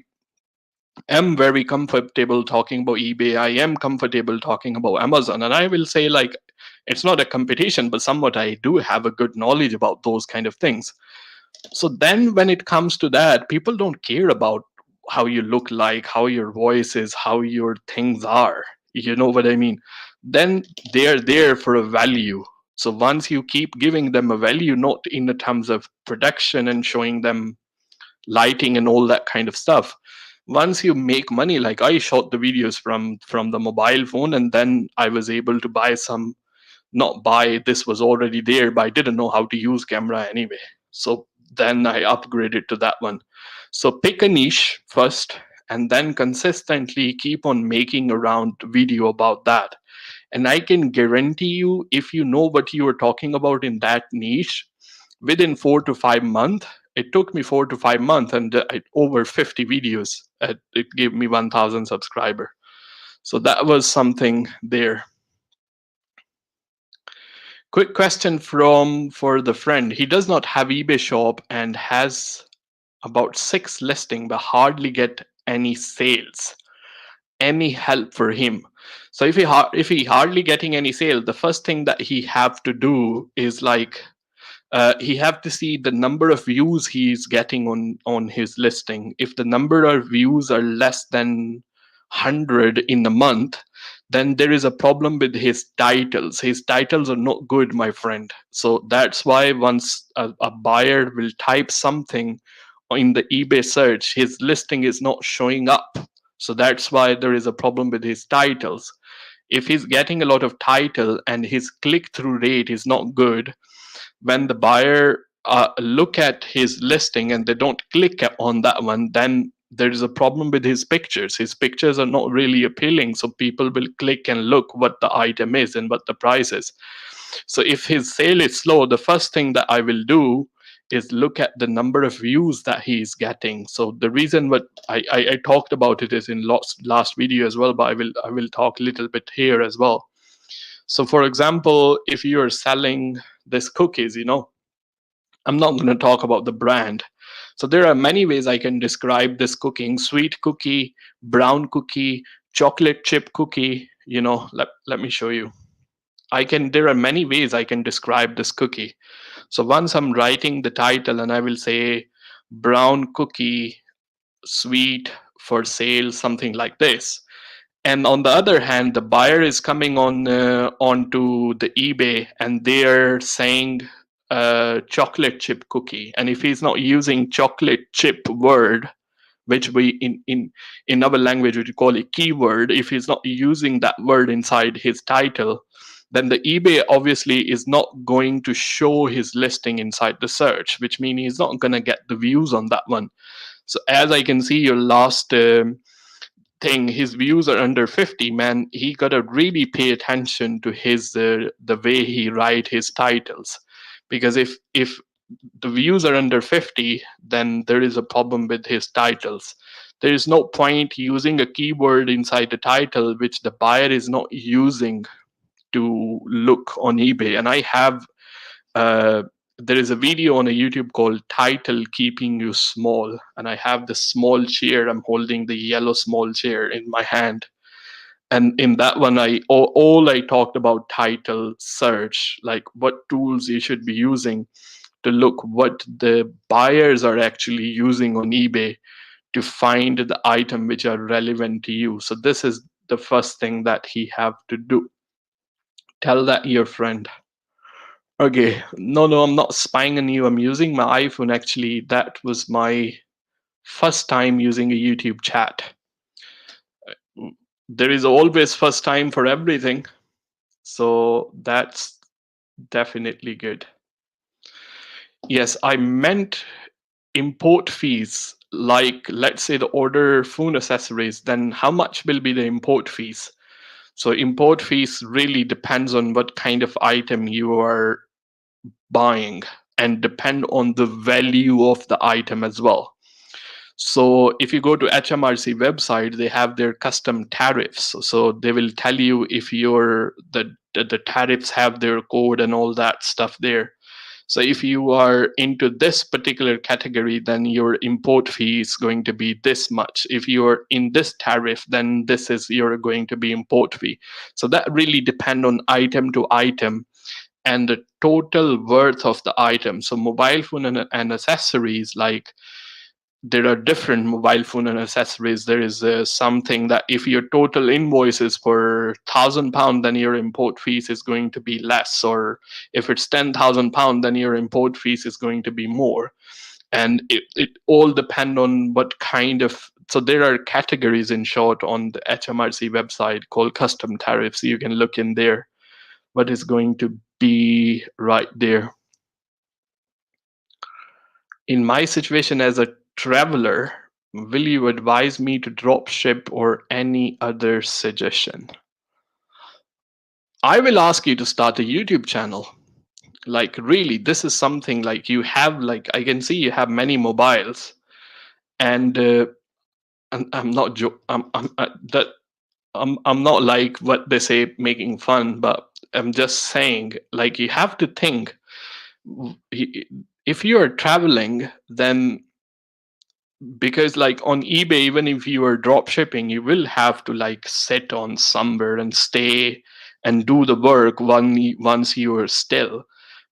am very comfortable talking about eBay. I am comfortable talking about Amazon. And I will say, like, it's not a competition, but somewhat I do have a good knowledge about those kind of things. So then when it comes to that, people don't care about how you look like, how your voice is, how your things are. You know what I mean? Then they're there for a value. So once you keep giving them a value, not in the terms of production and showing them lighting and all that kind of stuff, once you make money, like I shot the videos from the mobile phone and then I was able to buy some, not buy, this was already there, but I didn't know how to use camera anyway. So then I upgraded to that one. So pick a niche first and then consistently keep on making around video about that. And I can guarantee you, if you know what you are talking about in that niche, within 4 to 5 months, it took me 4 to 5 months and over 50 videos, it gave me 1,000 subscriber. So that was something there. Quick question from for the friend. He does not have eBay shop and has about 6 listing but hardly get any sales. Any help for him? So if he hardly getting any sale, the first thing that he have to do is like he have to see the number of views he's getting on his listing. If the number of views are less than 100 in a month, then there is a problem with his titles. His titles are not good, my friend. So that's why once a buyer will type something in the eBay search, his listing is not showing up. So that's why there is a problem with his titles. If he's getting a lot of title and his click-through rate is not good, when the buyer look at his listing and they don't click on that one, then there is a problem with his pictures. His pictures are not really appealing, so people will click and look what the item is and what the price is. So if his sale is slow, the first thing that I will do is look at the number of views that he's getting. So the reason what I talked about it is in last video as well, but I will talk a little bit here as well. So for example, if you're selling this cookies, I'm not going to talk about the brand. So there are many ways I can describe this cooking: sweet cookie, brown cookie, chocolate chip cookie. Let me show you. There are many ways I can describe this cookie. So once I'm writing the title and I will say brown cookie, sweet, for sale, something like this. And on the other hand, the buyer is coming onto the eBay and they're saying chocolate chip cookie. And if he's not using chocolate chip word, which we in our language would call a keyword, if he's not using that word inside his title, then the eBay obviously is not going to show his listing inside the search, which means he's not going to get the views on that one. So as I can see, your last thing, his views are under 50. Man, he gotta really pay attention to his the way he write his titles, because if the views are under 50, then there is a problem with his titles. There is no point using a keyword inside the title which the buyer is not using to look on eBay. And I have there is a video on a YouTube called Title Keeping You Small, and I have this small chair. I'm holding the yellow small chair in my hand, and in that one, all I talked about title search, like what tools you should be using to look what the buyers are actually using on eBay to find the item which are relevant to you. So this is the first thing that he have to do. Tell that your friend. Okay, no, I'm not spying on you. I'm using my iPhone. Actually, that was my first time using a YouTube chat. There is always first time for everything. So that's definitely good. Yes, I meant import fees. Like, let's say the order phone accessories, then how much will be the import fees? So import fees really depends on what kind of item you are buying and depend on the value of the item as well. So if you go to HMRC website, they have their custom tariffs. So they will tell you if the tariffs have their code and all that stuff there. So if you are into this particular category, then your import fee is going to be this much. If you're in this tariff, then this is your going to be import fee. So that really depend on item to item and the total worth of the item. So mobile phone and accessories, like there are different mobile phone and accessories. There is something that if your total invoice is for £1,000, then your import fees is going to be less. Or if it's £10,000, then your import fees is going to be more. And it all depend on what kind of, so there are categories in short on the HMRC website called custom tariffs. You can look in there what is going to be right there. In my situation as a traveler, will you advise me to drop ship or any other suggestion? I will ask you to start a YouTube channel. Like really, this is something like you have, like I can see you have many mobiles, and I'm not I'm not like what they say making fun, but I'm just saying like you have to think if you are traveling, then because like on eBay, even if you are drop shipping, you will have to like sit on somewhere and stay and do the work once you are still.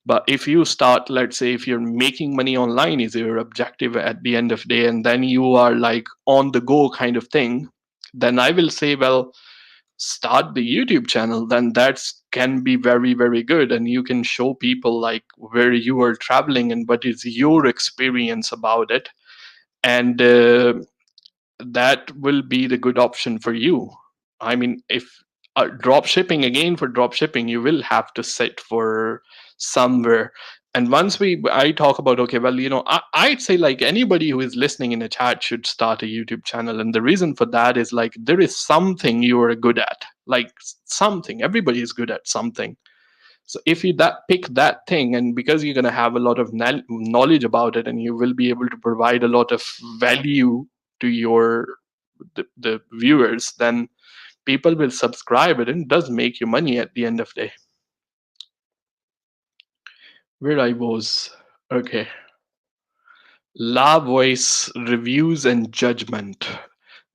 But if you start, let's say, if you're making money online is your objective at the end of the day, and then you are like on the go kind of thing, then I will say, well, start the YouTube channel. Then that's can be very, very good. And you can show people like where you are traveling and what is your experience about it. And that will be the good option for you. I mean, if drop shipping, again, for drop shipping, you will have to sit for somewhere. And once I talk about, okay, well, I'd say like anybody who is listening in a chat should start a YouTube channel. And the reason for that is like there is something you are good at, like something. Everybody is good at something. So if you that pick that thing, and because you're going to have a lot of knowledge about it, and you will be able to provide a lot of value to the viewers, then people will subscribe it, and it does make you money at the end of the day. Where I was, okay. La Voice reviews and judgment.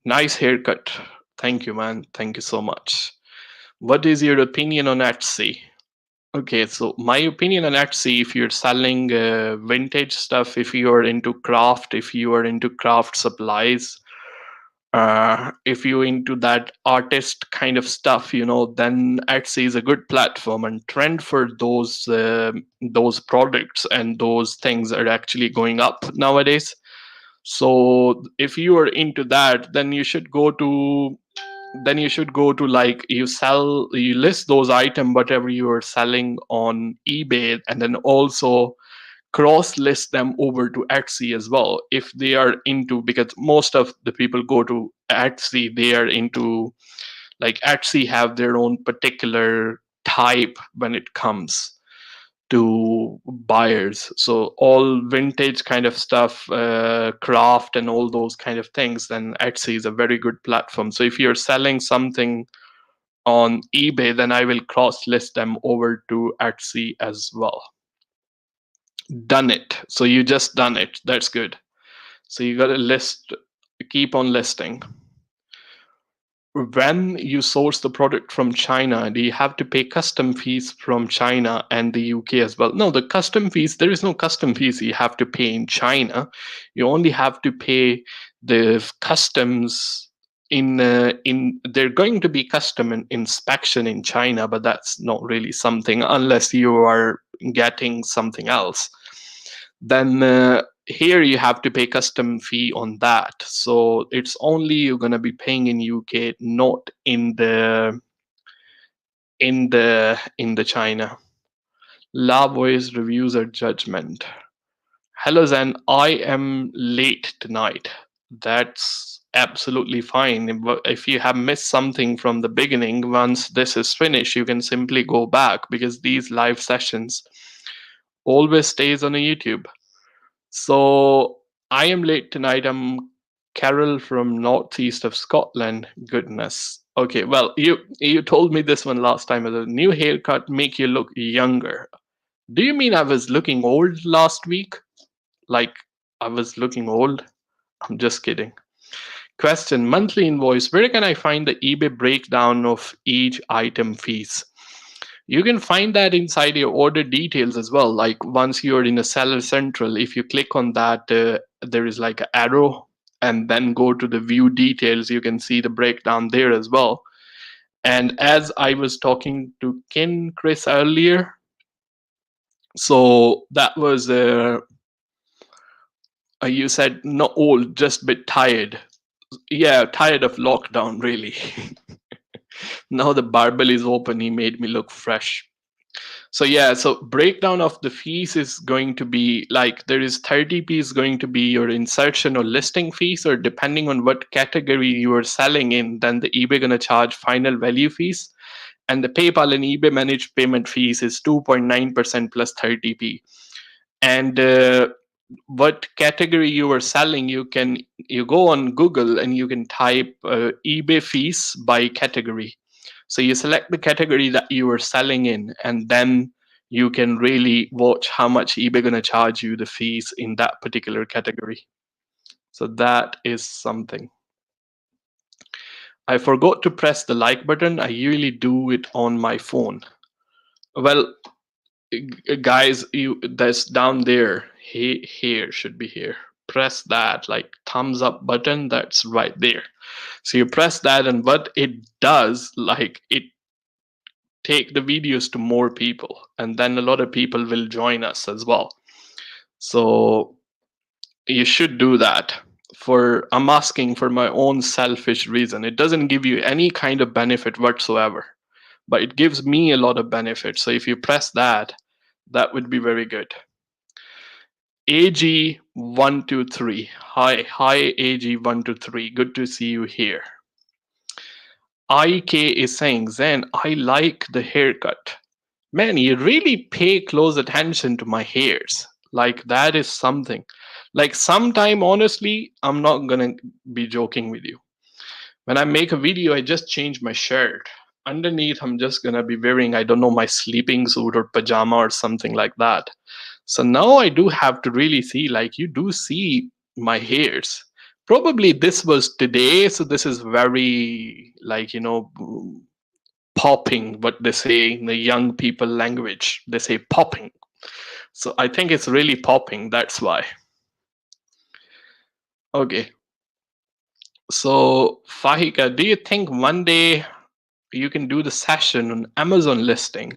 Nice haircut. Thank you, man. Thank you so much. What is your opinion on Etsy? Okay, so my opinion on Etsy, if you're selling vintage stuff, if you are into craft, if you are into craft supplies, if you're into that artist kind of stuff, then Etsy is a good platform. And trend for those products and those things are actually going up nowadays. So if you are into that, then you should go to like you list those items whatever you are selling on eBay, and then also cross list them over to Etsy as well if they are into, because most of the people go to Etsy, they are into, like, Etsy have their own particular type when it comes to buyers. So all vintage kind of stuff, craft and all those kind of things, then Etsy is a very good platform. So if you're selling something on eBay, then I will cross list them over to Etsy as well. Done it. So you just done it. That's good. So you got to keep on listing. When you source the product from China, do you have to pay custom fees from China and the UK as well? No, the custom fees, there is no custom fees you have to pay in China. You only have to pay the customs in they're going to be custom inspection in China, but that's not really something unless you are getting something else. Then here you have to pay custom fee on that. So it's only you're going to be paying in UK, not in the China. La Voice reviews or judgment. Hello Zen, I am late tonight. That's absolutely fine. If you have missed something from the beginning, once this is finished, you can simply go back, because these live sessions always stays on a YouTube. So I am late tonight. I'm Carol from northeast of Scotland. Goodness. Okay, well, you told me this one last time. The new haircut make you look younger. Do you mean I was looking old last week? Like I was looking old? I'm just kidding. Question: monthly invoice. Where can I find the eBay breakdown of each item fees? You can find that inside your order details as well. Like once you're in a seller central, if you click on that, there is like an arrow, and then go to the view details. You can see the breakdown there as well. And as I was talking to Chris earlier, so that was you said not old, just a bit tired. Yeah, tired of lockdown, really. Now the barbell is open. He made me look fresh. So yeah, so breakdown of the fees is going to be like there is 30p is going to be your insertion or listing fees, or depending on what category you are selling in, then the eBay gonna charge final value fees. And the PayPal and eBay managed payment fees is 2.9% plus 30p. And what category you are selling, you go on Google and you can type eBay fees by category. So you select the category that you are selling in, and then you can really watch how much eBay gonna charge you the fees in that particular category. So that is something. I forgot to press the like button. I usually do it on my phone. Well, guys, you that's down there. Here should be here. Press that like thumbs up button. That's right there. So you press that, and what it does, like it take the videos to more people, and then a lot of people will join us as well. So you should do that. For I'm asking for my own selfish reason. It doesn't give you any kind of benefit whatsoever, but it gives me a lot of benefit. So if you press that, that would be very good. AG123. Hi AG123. Good to see you here. IK is saying, Zen, I like the haircut. Man, you really pay close attention to my hairs. Like that is something. Like sometime, honestly, I'm not gonna be joking with you. When I make a video, I just change my shirt. Underneath, I'm just gonna be wearing, I don't know, my sleeping suit or pajama or something like that. So now I do have to really see, like you do see my hairs. Probably this was today, so this is very like popping, what they say in the young people language. They say popping. So I think it's really popping. That's why. Okay. So Fahika, do you think one day you can do the session on Amazon listing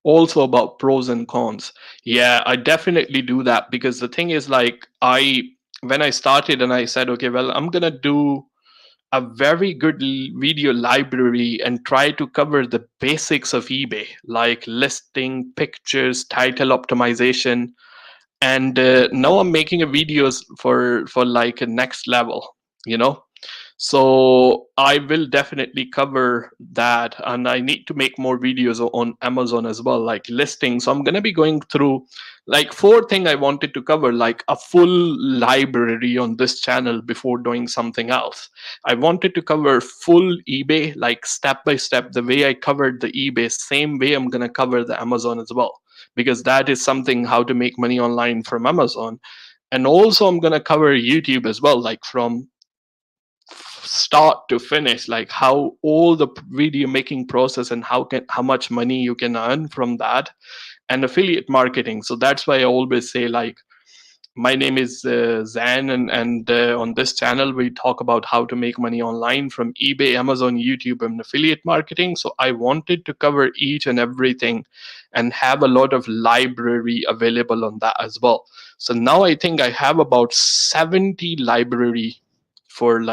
also about pros and cons? Yeah, I definitely do that, because the thing is, like, when I started and I said, okay, well, I'm gonna do a very good video library and try to cover the basics of eBay, like listing, pictures, title optimization. And now I'm making a videos for like a next level, you know. So I will definitely cover that, and I need to make more videos on Amazon as well, like listings. So I'm going to be going through like four things I wanted to cover, like a full library on this channel before doing something else. I wanted to cover full eBay, like step by step, the way I covered the eBay, same way I'm going to cover the Amazon as well, because that is something, how to make money online from Amazon. And also I'm going to cover YouTube as well, like from start to finish, like how all the video making process and how much money you can earn from that, and affiliate marketing. So that's why I always say, like, my name is Zain, and on this channel we talk about how to make money online from eBay, Amazon, YouTube, and affiliate marketing. So I wanted to cover each and everything and have a lot of library available on that as well. So now I think I have about 70 library for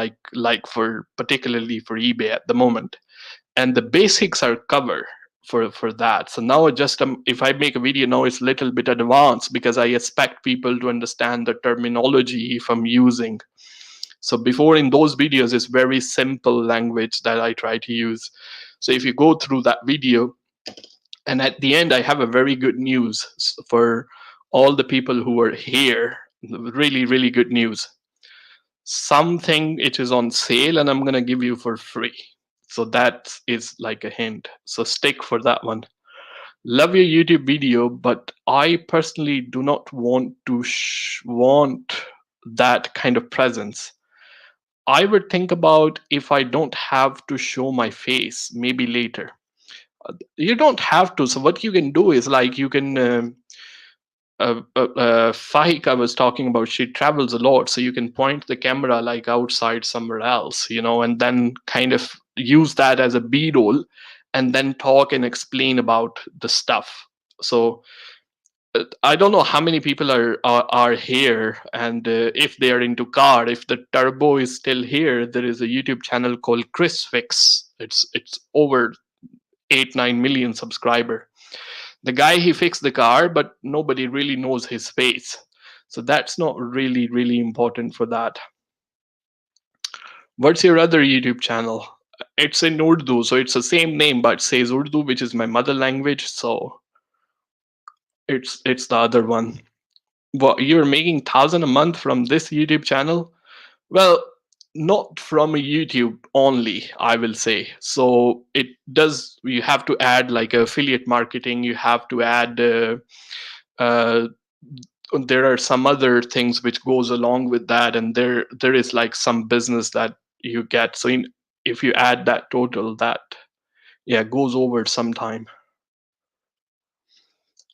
for particularly for eBay at the moment, and the basics are covered for that. So now just if I make a video now, it's a little bit advanced, because I expect people to understand the terminology if I'm using. So before, in those videos, it's very simple language that I try to use. So if you go through that video, and at the end I have a very good news for all the people who are here. Really, really good news. Something it is on sale and I'm going to give you for free. So that is like a hint. So stick for that one. Love your YouTube video, but I personally do not want to want that kind of presence. I would think about if I don't have to show my face, maybe later. You don't have to. So what you can do is, like, you can Fahika was talking about, she travels a lot, so you can point the camera like outside somewhere else, and then kind of use that as a B-roll, and then talk and explain about the stuff. So I don't know how many people are here, and if they are into car, if the turbo is still here, there is a YouTube channel called Chris Fix. It's over 8-9 million subscriber. The guy, he fixed the car, but nobody really knows his face. So that's not really, really important for that. What's your other YouTube channel? It's in Urdu, so it's the same name, but says Urdu, which is my mother language. So it's the other one. What, you're making 1,000 a month from this YouTube channel? Well, not from YouTube only, I will say. So it does. You have to add like affiliate marketing. You have to add. Uh, there are some other things which goes along with that, and there is like some business that you get. So if you add that total, that, yeah, goes over some time.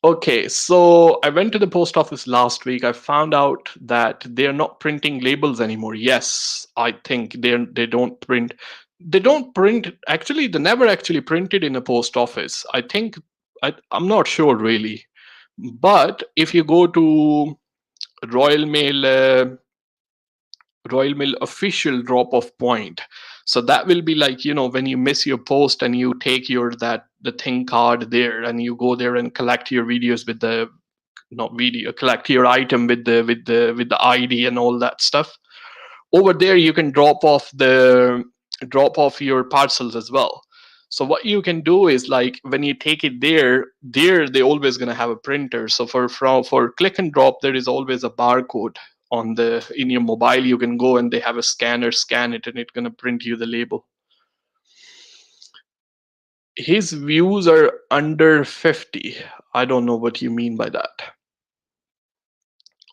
Okay, so I went to the post office last week. I found out that they're not printing labels anymore. Yes, I think they don't print. They don't print. Actually, they never actually printed in a post office. I think I'm not sure really. But if you go to Royal Mail, Royal Mail official drop off point, so that will be like, when you miss your post and you take your that the thing card there and you go there and collect your videos with the not video collect your item with the ID and all that stuff. Over there you can drop off your parcels as well. So what you can do is, like, when you take it there they always going to have a printer. So for click and drop, there is always a barcode on the in your mobile. You can go and they have a scanner, scan it, and it's going to print you the label. His views are under 50. I don't know what you mean by that.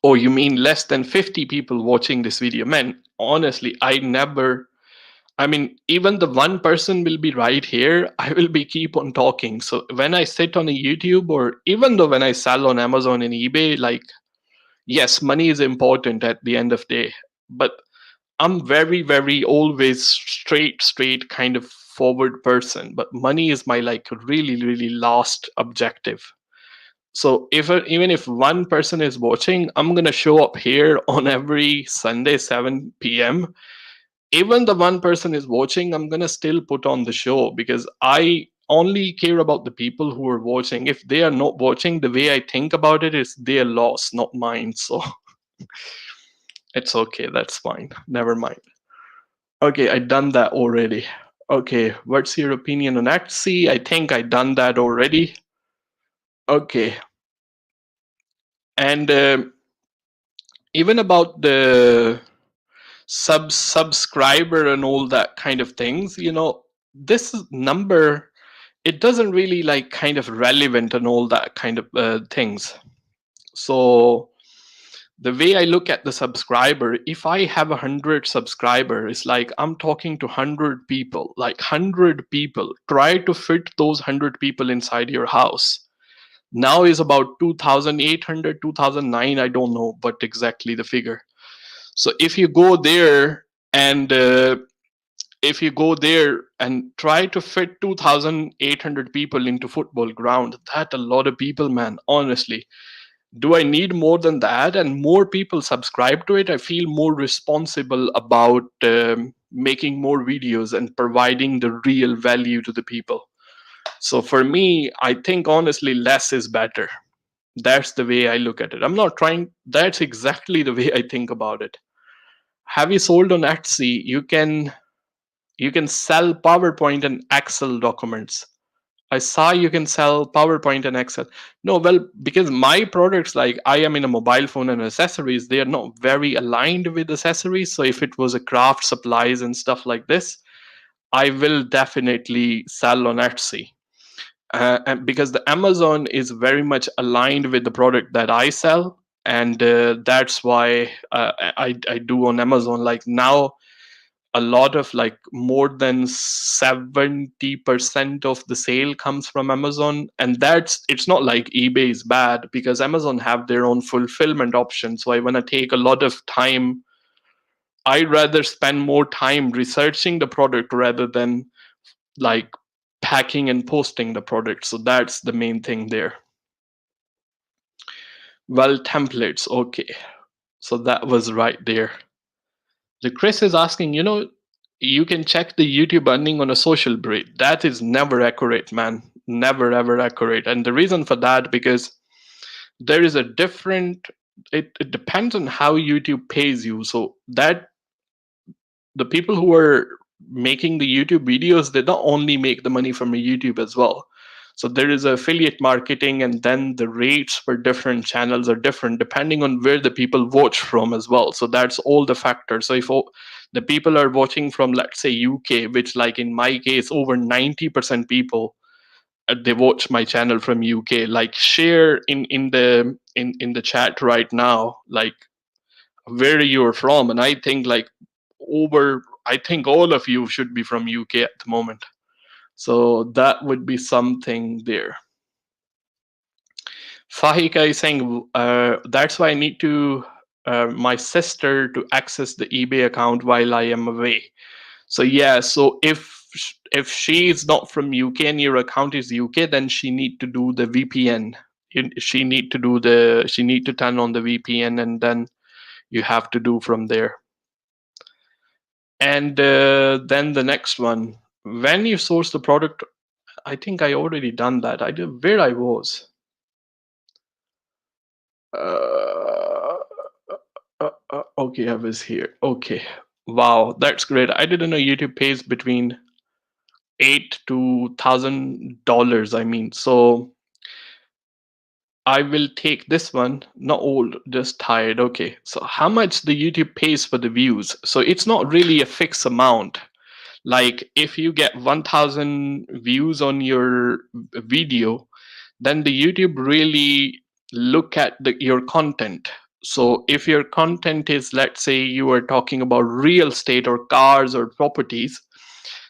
Oh, you mean less than 50 people watching this video? Man, honestly, I mean, even the one person will be right here. I will be keep on talking. So when I sit on a YouTube, or even though when I sell on Amazon and eBay, like, yes, money is important at the end of the day, but I'm very, very always straight kind of forward person. But money is my like really, really last objective. So even if one person is watching, I'm gonna show up here on every Sunday 7 p.m. Even the one person is watching, I'm gonna still put on the show, because I only care about the people who are watching. If they are not watching, the way I think about it is their loss, not mine. So it's okay, that's fine. Never mind. Okay, I done that already. Okay, what's your opinion on Etsy? I think I done that already. Okay, and even about the subscriber and all that kind of things, this number, it doesn't really like kind of relevant and all that kind of things. So the way I look at the subscriber, if I have 100 subscribers, it's like I'm talking to 100 people, like 100 people. Try to fit those 100 people inside your house. Now is about 2,800, 2009. I don't know, but exactly the figure. So and if you go there and try to fit 2,800 people into football ground, that a lot of people, man, honestly. Do I need more than that? And more people subscribe to it, I feel more responsible about making more videos and providing the real value to the people. So for me, I think honestly less is better. That's the way I look at it. I'm not trying, that's exactly the way I think about it. Have you sold on Etsy? You can sell PowerPoint and Excel documents. I saw you can sell PowerPoint and Excel. No, well, because my products, like I am in a mobile phone and accessories, they are not very aligned with accessories. So if it was a craft supplies and stuff like this, I will definitely sell on Etsy. And because the Amazon is very much aligned with the product that I sell, and that's why I do on Amazon. Like now, a lot of like more than 70% of the sale comes from Amazon. And it's not like eBay is bad, because Amazon have their own fulfillment option. So I want to take a lot of time. I rather spend more time researching the product rather than like packing and posting the product. So that's the main thing there. Well, templates, okay, so that was right there. The Chris is asking, you can check the YouTube earning on a social breed. That is never accurate, man. Never ever accurate. And the reason for that, because there is a different, it depends on how YouTube pays you. So that the people who are making the YouTube videos, they not only make the money from YouTube as well. So there is affiliate marketing, and then the rates for different channels are different depending on where the people watch from as well. So that's all the factors. So if the people are watching from, let's say, UK, which like in my case, over 90% people, they watch my channel from UK. Like share in the chat right now, like where you're from, and I think like I think all of you should be from UK at the moment. So that would be something there. Fahika is saying that's why I need to my sister to access the eBay account while I am away. So yeah, so if she is not from UK and your account is UK, then she need to do the VPN. She need to turn on the VPN, and then you have to do from there. And then the next one, when you source the product, I think I already done that. I did where I was. Uh, okay, I was here. Okay, wow, that's great. I didn't know YouTube pays between $8 to $1,000. I mean, so I will take this one. Not old, just tired. Okay, so how much the YouTube pays for the views? So it's not really a fixed amount. Like if you get 1,000 views on your video, then the YouTube really look at your content. So if your content is, let's say you are talking about real estate or cars or properties,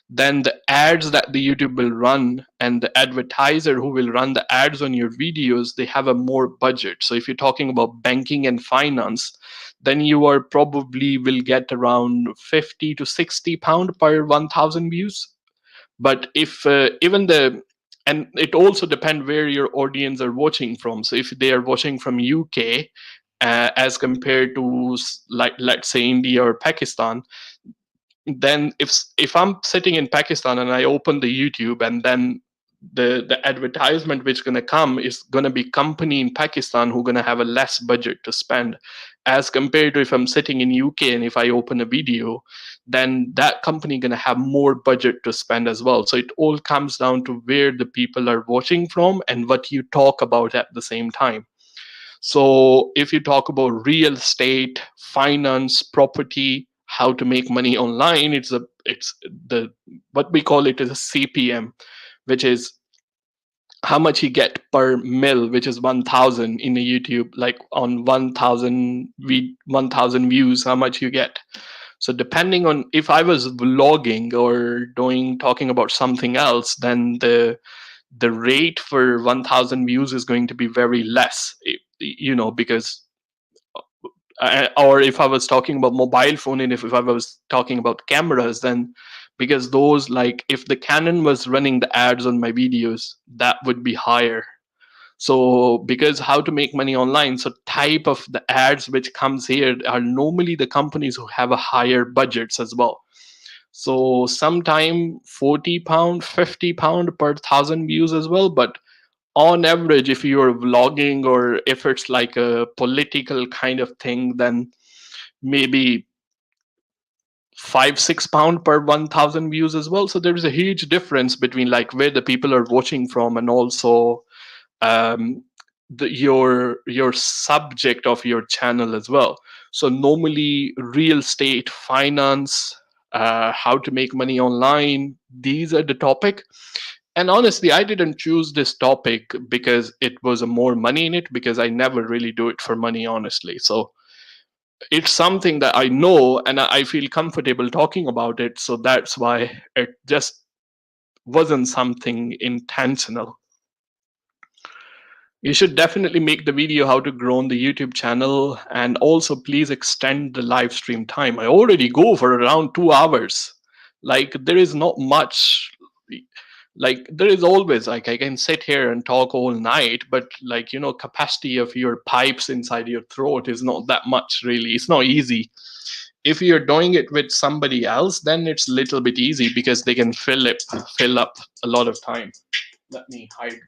then the ads that the YouTube will run and the advertiser who will run the ads on your videos, they have a more budget. So if you're talking about banking and finance, then you are probably will get around 50 to 60 pound per 1,000 views. But if even the and it also depends where your audience are watching from. So if they are watching from UK as compared to like let's say India or Pakistan, then if I'm sitting in Pakistan and I open the YouTube, and then the advertisement which going to come is going to be company in Pakistan who going to have a less budget to spend, as compared to if I'm sitting in UK and if I open a video, then that company going to have more budget to spend as well. So it all comes down to where the people are watching from and what you talk about at the same time. So if you talk about real estate, finance, property, how to make money online, it's the what we call it is a CPM, which is how much you get per mil, which is 1,000 in a YouTube, like on 1,000 views, how much you get. So depending on if I was vlogging or doing talking about something else, then the rate for 1,000 views is going to be very less, because or if I was talking about mobile phone, and if I was talking about cameras, then because those, like if the Canon was running the ads on my videos, that would be higher. So because how to make money online, so type of the ads which comes here are normally the companies who have a higher budgets as well. So sometime 40 pound, 50 pound per thousand views as well. But on average, if you're vlogging or if it's like a political kind of thing, then maybe 5 6 pound per 1,000 views as well. So there is a huge difference between like where the people are watching from, and also um, your subject of your channel as well. So normally real estate, finance, how to make money online, these are the topic. And honestly, I didn't choose this topic because it was a more money in it, because I never really do it for money, honestly. So it's something that I know and I feel comfortable talking about it. So that's why it just wasn't something intentional. You should definitely make the video how to grow on the YouTube channel, and also please extend the live stream time. I already go for around 2 hours. Like there is not much, like there is always like I can sit here and talk all night, but like capacity of your pipes inside your throat is not that much really. It's not easy. If you're doing it with somebody else, then it's a little bit easy because they can fill up a lot of time. Let me hydrate.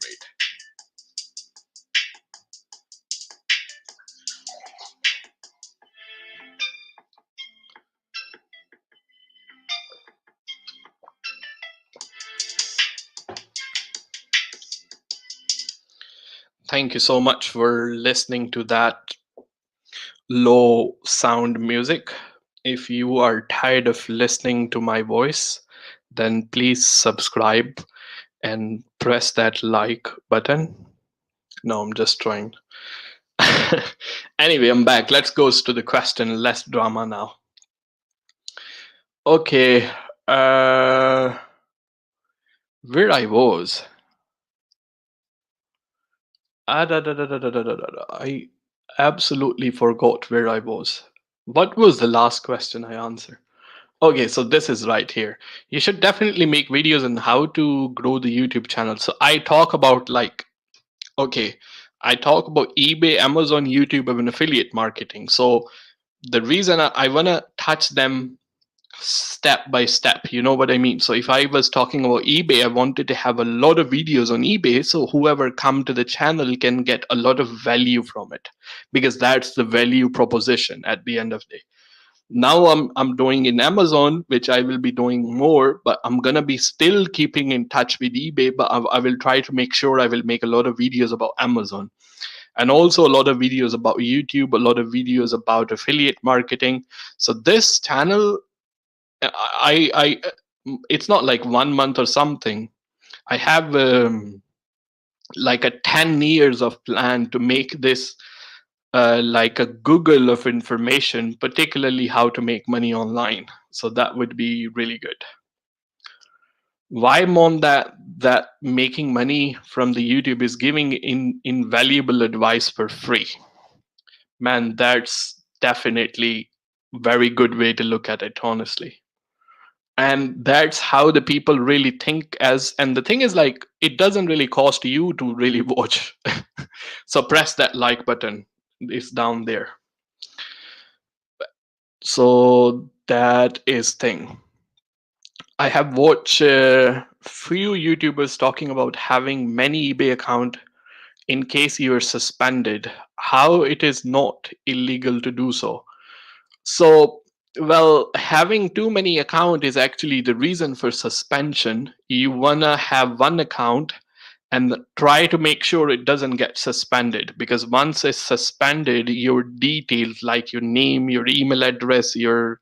Thank you so much for listening to that low sound music. If you are tired of listening to my voice, then please subscribe and press that like button. No, I'm just trying. Anyway, I'm back. Let's go to the question. Less drama now. Okay. Uh, where I was. I absolutely forgot where I was. What was the last question I answered? Okay, so this is right here. You should definitely make videos on how to grow the YouTube channel. So I talk about like, okay, I talk about eBay, Amazon, YouTube, and affiliate marketing. So the reason I want to touch them step by step, you know what I mean? So if I was talking about eBay, I wanted to have a lot of videos on eBay so whoever come to the channel can get a lot of value from it, because that's the value proposition at the end of the day. Now I'm doing in Amazon, which I will be doing more, but I'm gonna be still keeping in touch with eBay, but I will try to make sure I will make a lot of videos about Amazon, and also a lot of videos about YouTube, a lot of videos about affiliate marketing. So this channel, I it's not like 1 month or something. I have like a 10 years of plan to make this like a Google of information, particularly how to make money online. So that would be really good. Why I'm on that making money from the YouTube is giving invaluable advice for free. Man, that's definitely very good way to look at it, honestly. And that's how the people really think. As and the thing is, like, it doesn't really cost you to really watch. So press that like button, it's down there. So that is thing. I have watched few YouTubers talking about having many eBay account in case you are suspended, how it is not illegal to do so. So, well, having too many account is actually the reason for suspension. You wanna have one account and try to make sure it doesn't get suspended, because once it's suspended, your details like your name, your email address, your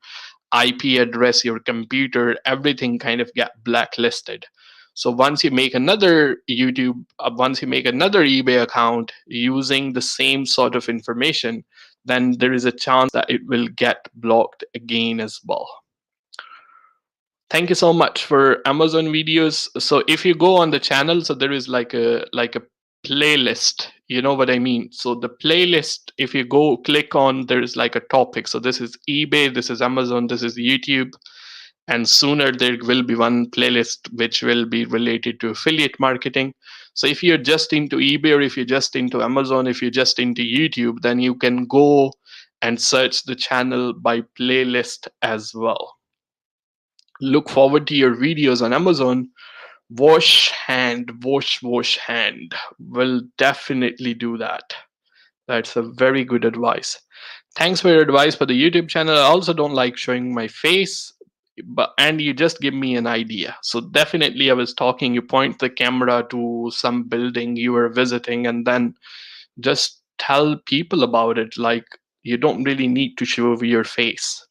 IP address, your computer, everything kind of get blacklisted. So once you make another YouTube, once you make another eBay account using the same sort of information, then there is a chance that it will get blocked again as well. Thank you so much for Amazon videos. So if you go on the channel, so there is like a playlist. You know what I mean? So the playlist, if you go click on, there is like a topic. So this is eBay, this is Amazon, this is YouTube, and sooner there will be one playlist which will be related to affiliate marketing. So if you're just into eBay, or if you're just into Amazon, if you're just into YouTube, then you can go and search the channel by playlist as well. Look forward to your videos on Amazon. Wash hand. Will definitely do that. That's a very good advice. Thanks for your advice for the YouTube channel. I also don't like showing my face, but and you just give me an idea. So definitely, I was talking. You point the camera to some building you were visiting, and then just tell people about it. Like, you don't really need to show your face.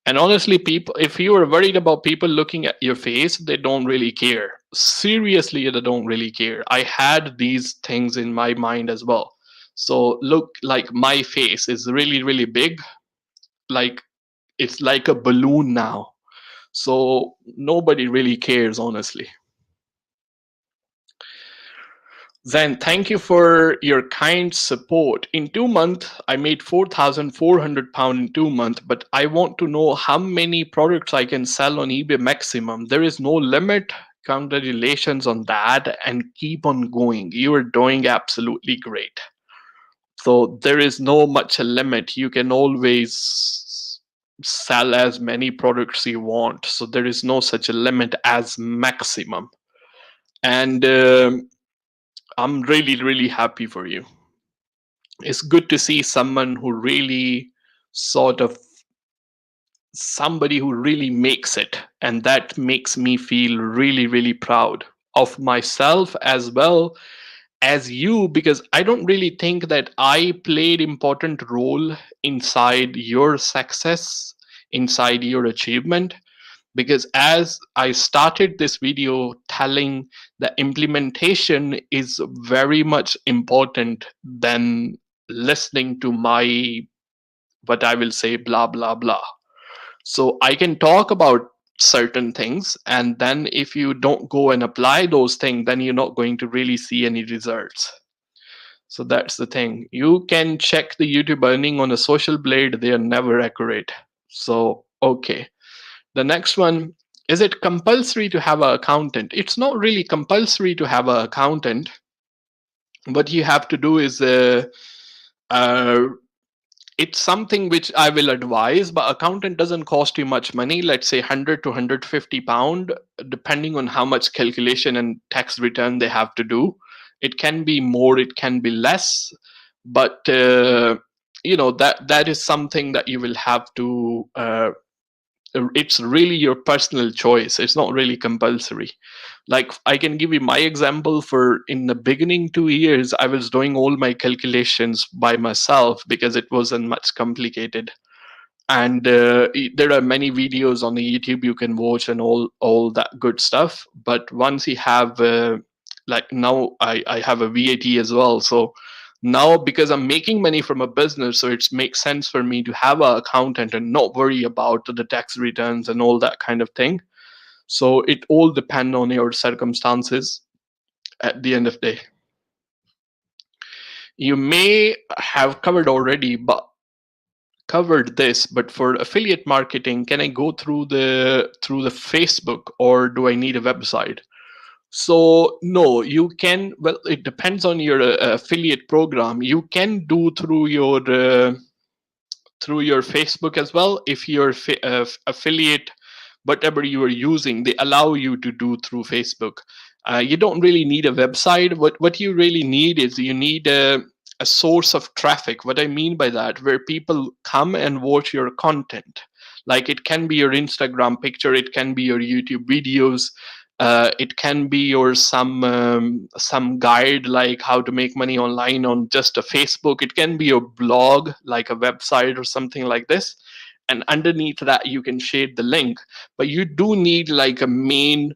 And honestly, people, if you are worried about people looking at your face, they don't really care. Seriously, they don't really care. I had these things in my mind as well. So look, like my face is really, really big. Like, it's like a balloon now. So nobody really cares, honestly. Then thank you for your kind support. In 2 months, I made £4,400 in 2 months, but I want to know how many products I can sell on eBay maximum. There is no limit. Congratulations on that, and keep on going. You are doing absolutely great. So there is no much a limit. You can always sell as many products you want. So there is no such a limit as maximum. And I'm really, really happy for you. It's good to see someone who really sort of somebody who really makes it. And that makes me feel really, really proud of myself as well as you, because I don't really think that I played important role inside your success, inside your achievement. Because as I started this video telling, the implementation is very much important than listening to my, what I will say, blah blah blah. So I can talk about certain things, and then if you don't go and apply those things, then you're not going to really see any results. So that's the thing. You can check the YouTube earning on a social blade, they are never accurate. So, okay. The next one, is it compulsory to have an accountant? It's not really compulsory to have an accountant. What you have to do is uh, it's something which I will advise, but accountant doesn't cost you much money. Let's say 100 to 150 pound, depending on how much calculation and tax return they have to do. It can be more, it can be less, but that is something that you will have to. It's really your personal choice. It's not really compulsory. Like, I can give you my example. For in the beginning 2 years, I was doing all my calculations by myself because it wasn't much complicated. And there are many videos on the YouTube you can watch and all that good stuff. But once you have like now I have a VAT as well. So now, because I'm making money from a business, so it makes sense for me to have an accountant and not worry about the tax returns and all that kind of thing. So it all depends on your circumstances at the end of the day. You may have covered already, but covered this, but for affiliate marketing, can I go through the Facebook, or do I need a website? So no, you can. Well, it depends on your affiliate program. You can do through your Facebook as well. If your affiliate, whatever you are using, they allow you to do through Facebook. You don't really need a website. What you really need is you need a source of traffic. What I mean by that, where people come and watch your content. Like, it can be your Instagram picture, it can be your YouTube videos, it can be your some guide like how to make money online on just a Facebook. It can be your blog, like a website or something like this. And underneath that, you can share the link. But you do need like a main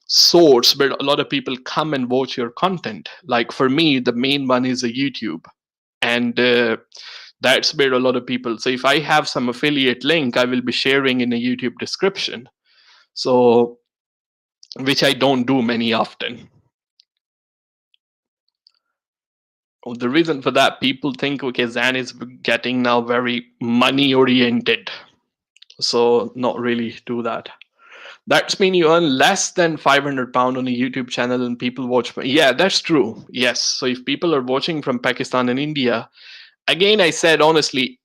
source where a lot of people come and watch your content. Like for me, the main one is a YouTube, and that's where a lot of people. So if I have some affiliate link, I will be sharing in a YouTube description. So, which I don't do many often. The reason for that, people think, okay, Zain is getting now very money oriented. So not really do that. That's mean you earn less than £500 on a YouTube channel and people watch. Yeah, that's true. Yes. So if people are watching from Pakistan and India, again, I said honestly,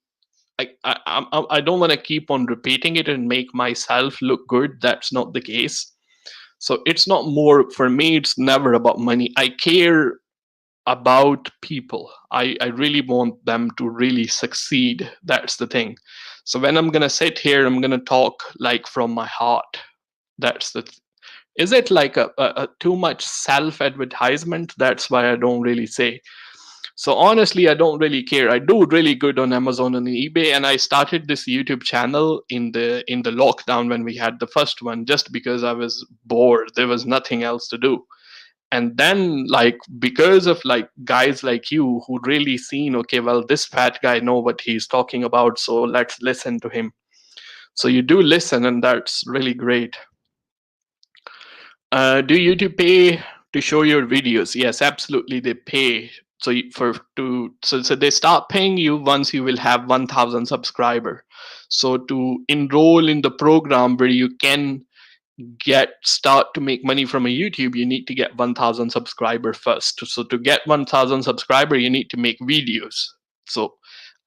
I don't want to keep on repeating it and make myself look good. That's not the case. So it's not more for me. It's never about money. I care about people. I really want them to really succeed. That's the thing. So when I'm gonna sit here, I'm gonna talk like from my heart. That's is it like a too much self advertisement? That's why I don't really say. So honestly, I don't really care. I do really good on Amazon and eBay, and I started this YouTube channel in the lockdown when we had the first one, just because I was bored. There was nothing else to do. And then, like, because of like guys like you who really seen, okay, well, this fat guy know what he's talking about, so let's listen to him. So you do listen, and that's really great. Do YouTube pay to show your videos? Yes, absolutely, they pay. So so they start paying you once you will have 1,000 subscriber. So to enroll in the program where you can start to make money from a YouTube, you need to get 1,000 subscriber first. So to get 1,000 subscriber, you need to make videos. So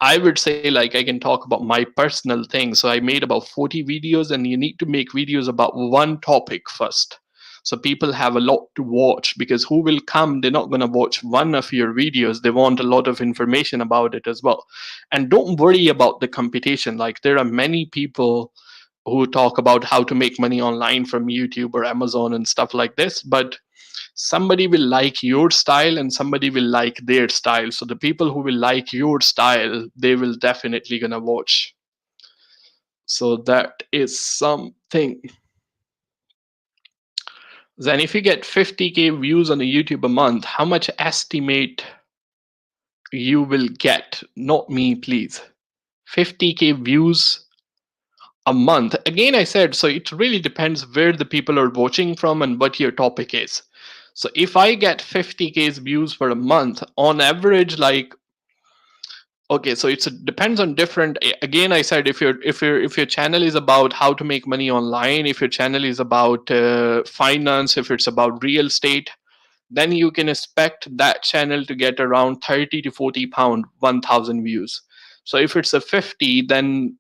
I would say, like, I can talk about my personal thing. So I made about 40 videos, and you need to make videos about one topic first. So people have a lot to watch, because who will come? They're not going to watch one of your videos. They want a lot of information about it as well. And don't worry about the competition. Like, there are many people who talk about how to make money online from YouTube or Amazon and stuff like this, but somebody will like your style and somebody will like their style. So the people who will like your style, they will definitely gonna watch. So that is something. Then if you get 50K views on a YouTube a month, how much estimate you will get? Not me, please. 50K views a month. Again, I said, so it really depends where the people are watching from and what your topic is. So if I get 50k views for a month on average, like, okay, so it depends on different. Again, I said, if your channel is about how to make money online, if your channel is about finance, if it's about real estate, then you can expect that channel to get around 30 to 40 pound 1000 views. So if it's a 50, then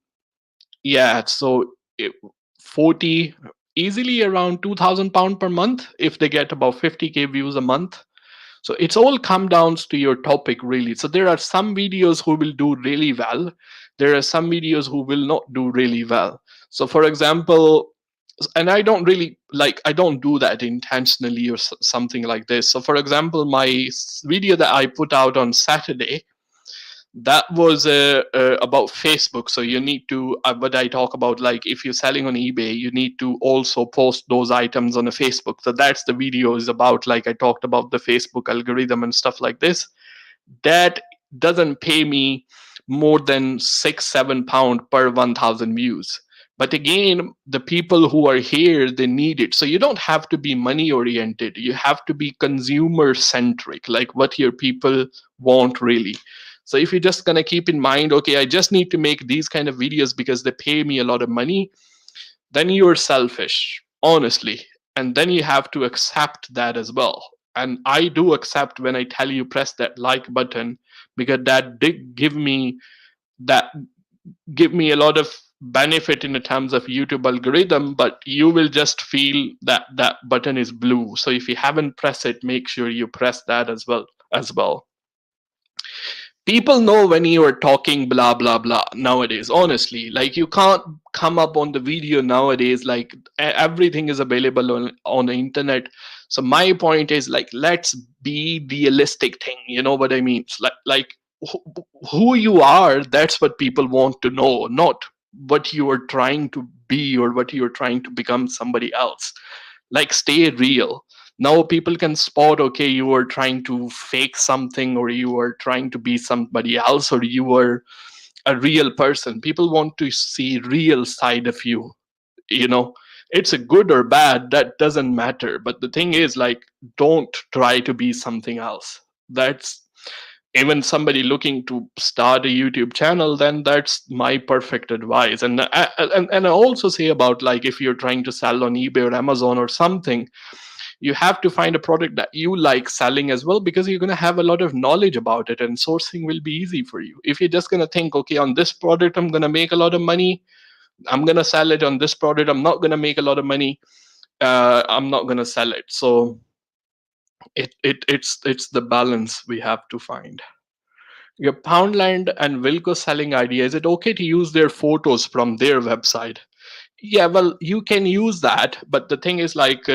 yeah, so it, 40, easily around 2000 pound per month if they get about 50k views a month. So it's all come down to your topic, really. So there are some videos who will do really well. There are some videos who will not do really well. So for example, and I don't really like, I don't do that intentionally or something like this. So for example, my video that I put out on Saturday, that was about Facebook. So you need to, what I talk about, like if you're selling on eBay, you need to also post those items on a Facebook. So that's the video is about. Like I talked about the Facebook algorithm and stuff like this. That doesn't pay me more than 6-7 pound per 1000 views. But again, the people who are here, they need it. So you don't have to be money oriented. You have to be consumer centric, like what your people want really. So if you're just going to keep in mind, okay, I just need to make these kind of videos because they pay me a lot of money, then you're selfish, honestly. And then you have to accept that as well. And I do accept when I tell you press that like button, because that did that give me a lot of benefit in the terms of YouTube algorithm, but you will just feel that that button is blue. So if you haven't pressed it, make sure you press that as well. People know when you are talking blah blah blah nowadays, honestly. Like you can't come up on the video nowadays, like everything is available on the internet. So my point is, like, let's be realistic thing, you know what I mean? It's like who you are, that's what people want to know, not what you are trying to be or what you're trying to become somebody else. Like stay real. Now people can spot, okay, you are trying to fake something, or you are trying to be somebody else, or you are a real person. People want to see real side of you, you know. It's a good or bad, that doesn't matter, but the thing is, like, don't try to be something else. That's, even somebody looking to start a YouTube channel, then that's my perfect advice. And I also say about, like, if you're trying to sell on eBay or Amazon or something, you have to find a product that you like selling as well, because you're going to have a lot of knowledge about it and sourcing will be easy for you. If you're just going to think, okay, on this product I'm going to make a lot of money, I'm going to sell it. On this product I'm not going to make a lot of money, I'm not going to sell it. So it's the balance we have to find. Your Poundland and Wilko selling idea, is it okay to use their photos from their website? Yeah, well, you can use that, but the thing is, like,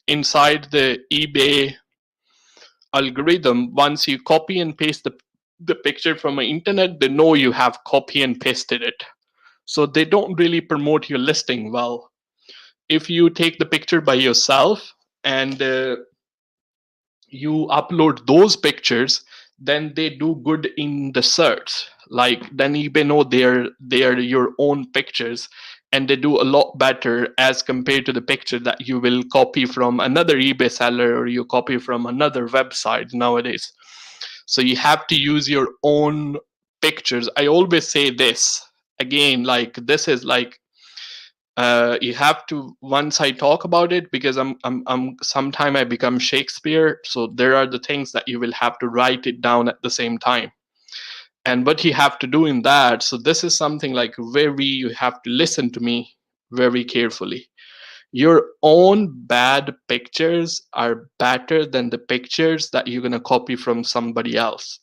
inside the eBay algorithm, once you copy and paste the picture from the internet, they know you have copy and pasted it. So they don't really promote your listing well. If you take the picture by yourself and you upload those pictures, then they do good in the search. Like, then eBay know they're your own pictures, and they do a lot better as compared to the picture that you will copy from another eBay seller or you copy from another website nowadays. So you have to use your own pictures. I always say this again, like, this is like, you have to, once I talk about it, because I'm sometime I become Shakespeare. So there are the things that you will have to write it down at the same time, and what you have to do in that. So this is something like very, you have to listen to me very carefully. Your own bad pictures are better than the pictures that you're gonna copy from somebody else.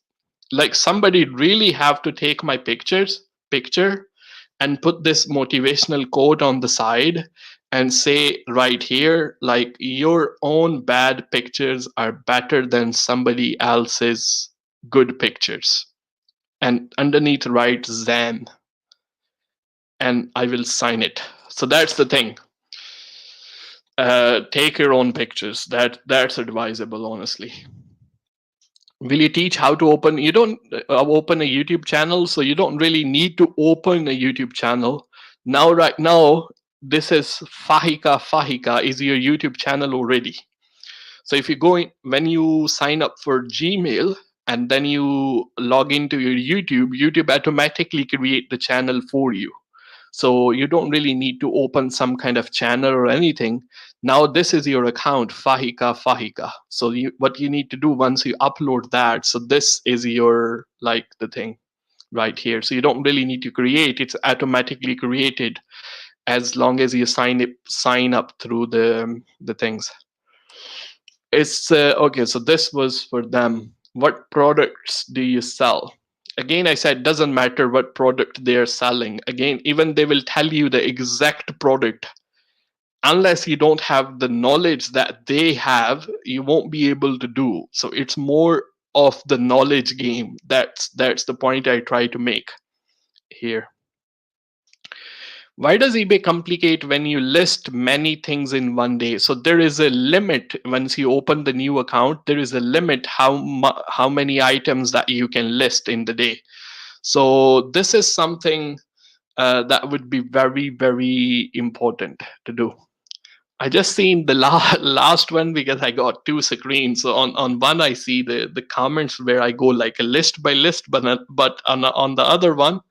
Like, somebody really have to take my picture and put this motivational quote on the side and say right here, like, your own bad pictures are better than somebody else's good pictures, and underneath write Zain, and I will sign it. So that's the thing. Take your own pictures. That's advisable, honestly. Will you teach how to open? You don't open a YouTube channel, so you don't really need to open a YouTube channel now. Right now, this is Fahika is your YouTube channel already. So if you go in, when you sign up for Gmail and then you log into your YouTube automatically create the channel for you. So you don't really need to open some kind of channel or anything. Now this is your account, Fahika. So what you need to do once you upload that, so this is your, like, the thing right here. So you don't really need to create, it's automatically created as long as you sign up through the things. It's okay. So this was for them. What products do you sell? Again, I said doesn't matter what product they're selling. Again, even they will tell you the exact product. Unless you don't have the knowledge that they have, you won't be able to do. So it's more of the knowledge game. That's the point I try to make here. Why does eBay complicate when you list many things in one day? So there is a limit. Once you open the new account, there is a limit how many items that you can list in the day. So this is something that would be very, very important to do. I just seen the last one because I got two screens. So on one I see the comments where I go like a list by list, but on the other one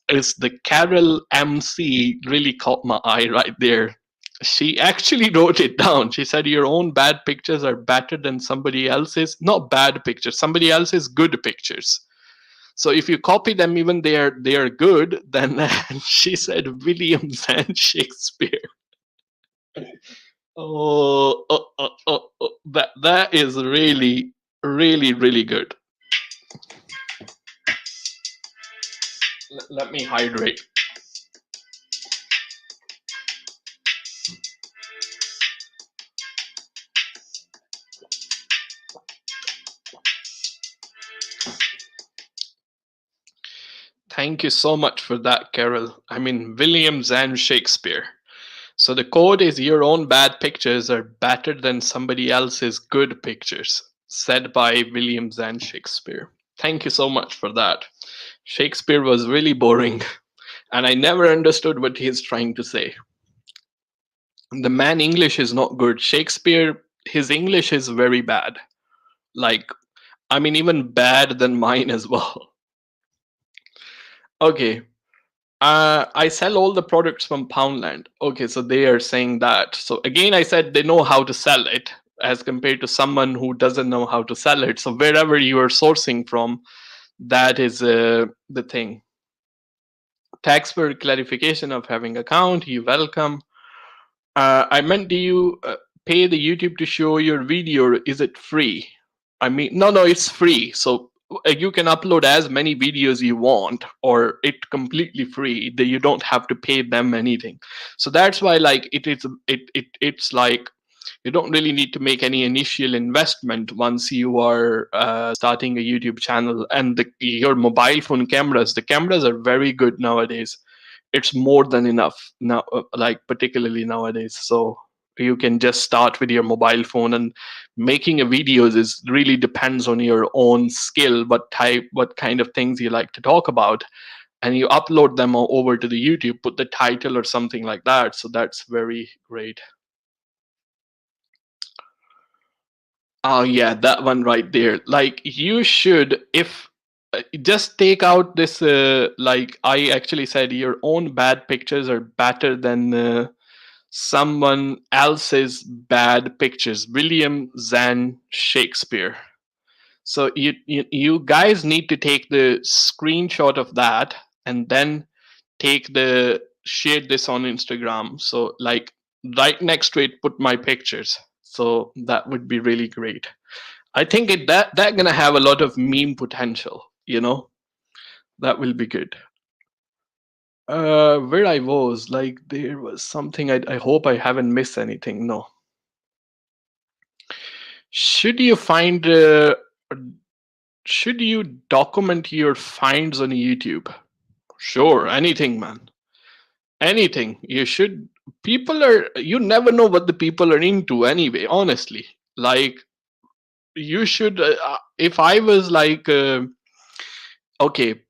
is the Carol MC really caught my eye right there. She actually wrote it down. She said, "Your own bad pictures are better than somebody else's, not bad pictures, somebody else's good pictures. So if you copy them, even they are good, then," she said, "Williams and Shakespeare." That is really, really, really good. Let me hydrate. Thank you so much for that, Carol. I mean, Williams and Shakespeare. So the quote is, "Your own bad pictures are better than somebody else's good pictures," said by Williams and Shakespeare. Thank you so much for that. Shakespeare was really boring, and I never understood what he's trying to say. The man English is not good. Shakespeare, his English is very bad. Like, I mean, even bad than mine as well. Okay. I sell all the products from Poundland. Okay, so they are saying that. So again, I said they know how to sell it as compared to someone who doesn't know how to sell it. So wherever you are sourcing from, that is the thing. Tax for clarification of having account. You welcome. I meant, do you pay the YouTube to show your video? Or is it free? I mean, no, it's free. So you can upload as many videos you want, or it completely free. That you don't have to pay them anything. So that's why, like, it's like you don't really need to make any initial investment once you are starting a YouTube channel. And your mobile phone cameras, the cameras are very good nowadays. It's more than enough now, like particularly nowadays. So you can just start with your mobile phone, and making a videos is really depends on your own skill, what kind of things you like to talk about, and you upload them over to the YouTube, put the title or something like that. So that's very great. Oh yeah, that one right there. Like, you should, if just take out this like I actually said, your own bad pictures are better than someone else's bad pictures. William Zan Shakespeare. So you guys need to take the screenshot of that, and then share this on Instagram. So, like, right next to it, put my pictures. So that would be really great. I think that gonna have a lot of meme potential. That will be good. Where I was, like, there was something. I hope I haven't missed anything. No. Should you find? Should you document your finds on YouTube? Sure, anything, man. Anything. You should. People are. You never know what the people are into anyway. Honestly, like, you should. If I was like, okay,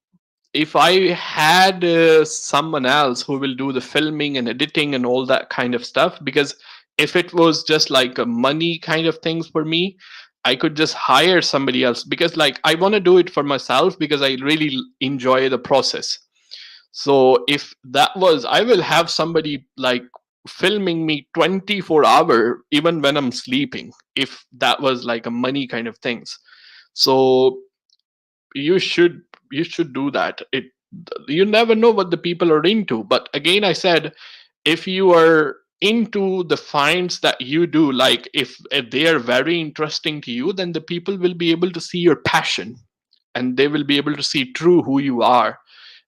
if I had someone else who will do the filming and editing and all that kind of stuff, because If it was just like a money kind of things for me, I could just hire somebody else, because like I want to do it for myself because I really enjoy the process. So if that was, I will have somebody like filming me 24-hour even when I'm sleeping, if that was like a money kind of things. So you should you should do that. It, you never know what the people are into. But again, I said, if you are into the finds that you do, like if they are very interesting to you, then the people will be able to see your passion, and they will be able to see true who you are.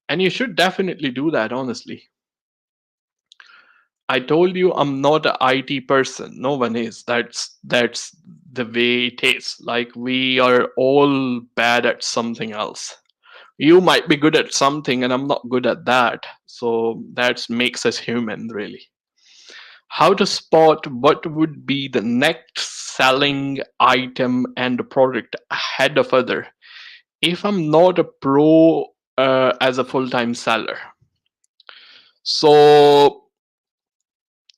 And you should definitely do that, honestly. I told you I'm not an IT person. No one is. That's the way it is. Like we are all bad at something else. You might be good at something and I'm not good at that. So that makes us human, really. How to spot what would be the next selling item and product ahead of other if I'm not a pro as a full-time seller. So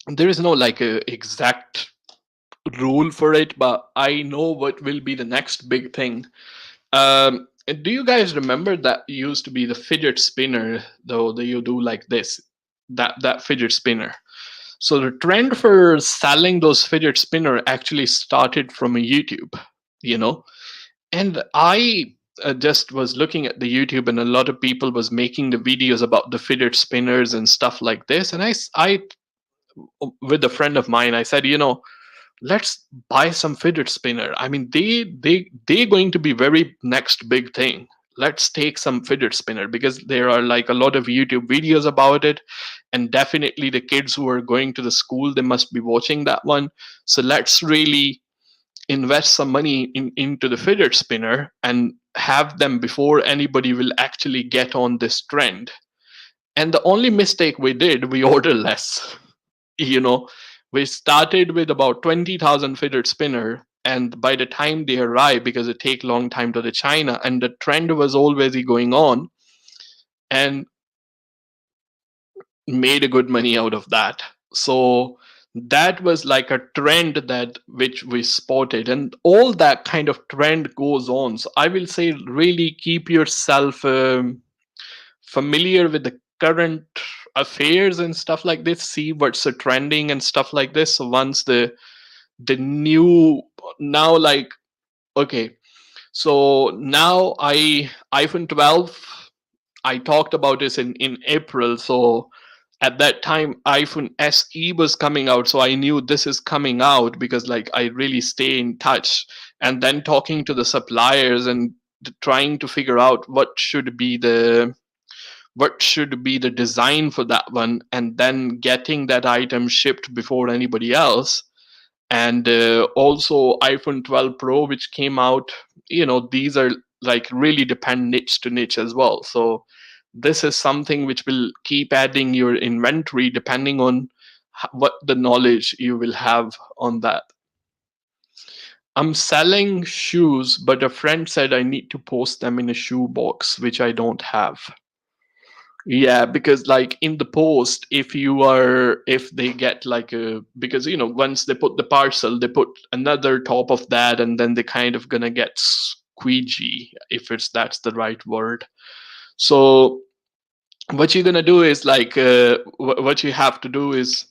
there is no like a exact rule for it, but I know what will be the next big thing. Do you guys remember that used to be the fidget spinner, though, that you do like this, that fidget spinner? So the trend for selling those fidget spinner actually started from YouTube, you know. And I just was looking at the YouTube, and a lot of people was making the videos about the fidget spinners and stuff like this. And I with a friend of mine, I said, let's buy some fidget spinner. I mean, they're going to be very next big thing. Let's take some fidget spinner, because there are like a lot of YouTube videos about it, and definitely the kids who are going to the school, they must be watching that one. So let's really invest some money into the fidget spinner and have them before anybody will actually get on this trend. And the only mistake we did, we ordered less. you know we started with about 20,000 fidget spinner, and by the time they arrive, because it take long time to the China, and the trend was already going on, and made a good money out of that. So that was like a trend that which we spotted, and all that kind of trend goes on. So I will say, really keep yourself familiar with the current affairs and stuff like this, see what's trending and stuff like this. So once the new, now, like, okay, so now iPhone 12, I talked about this in April. So at that time iPhone SE was coming out, so I knew this is coming out, because like I really stay in touch, and then talking to the suppliers and trying to figure out what should be the design for that one, and then getting that item shipped before anybody else. And also iPhone 12 Pro, which came out, these are like really depend niche to niche as well. So this is something which will keep adding your inventory depending on what the knowledge you will have on that. I'm selling shoes, but a friend said I need to post them in a shoe box, which I don't have. Yeah, because like in the post, if they get like a, because once they put the parcel, they put another top of that, and then they kind of gonna get squeegee, if that's the right word. So what you're gonna do is like what you have to do is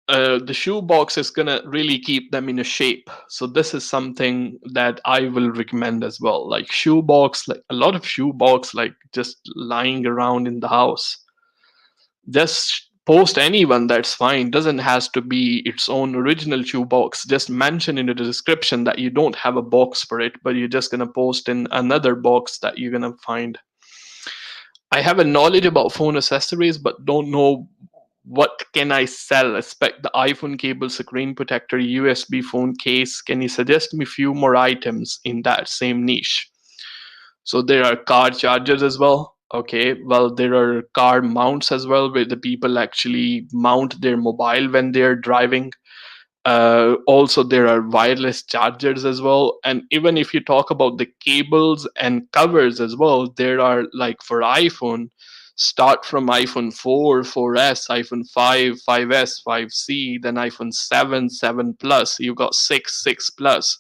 the shoe box is gonna really keep them in a shape. So this is something that I will recommend as well. Like shoe box, like a lot of shoe box, like just lying around in the house. Just post anyone, that's fine. Doesn't has to be its own original shoe box. Just mention in the description that you don't have a box for it, but you're just gonna post in another box that you're gonna find. I have a knowledge about phone accessories, but don't know what can I sell. Expect the iPhone cable, screen protector, USB phone case. Can you suggest me few more items in that same niche? So there are car chargers as well. Okay, well, there are car mounts as well, where the people actually mount their mobile when they're driving. Also, there are wireless chargers as well. And even if you talk about the cables and covers as well, there are like for iPhone, Start from iPhone 4, 4S, iPhone 5, 5S, 5C, then iPhone 7, 7 Plus. You got 6, 6 Plus.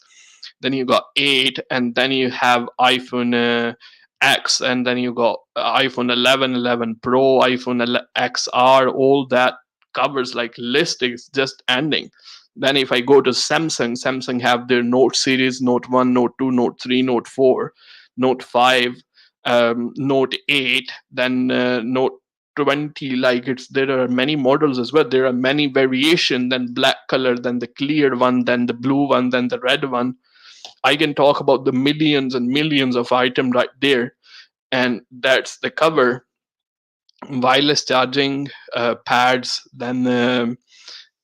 Then you got 8, and then you have iPhone X, and then you got iPhone 11, 11 Pro, iPhone XR. All that covers, like, list is just ending. Then if I go to Samsung, Samsung have their Note series, Note 1, Note 2, Note 3, Note 4, Note 5, Note 8, then Note 20. Like, it's, there are many models as well. There are many variation, then black color, then the clear one, then the blue one, then the red one. I can talk about the millions and millions of items right there. And that's the cover. Wireless charging pads, then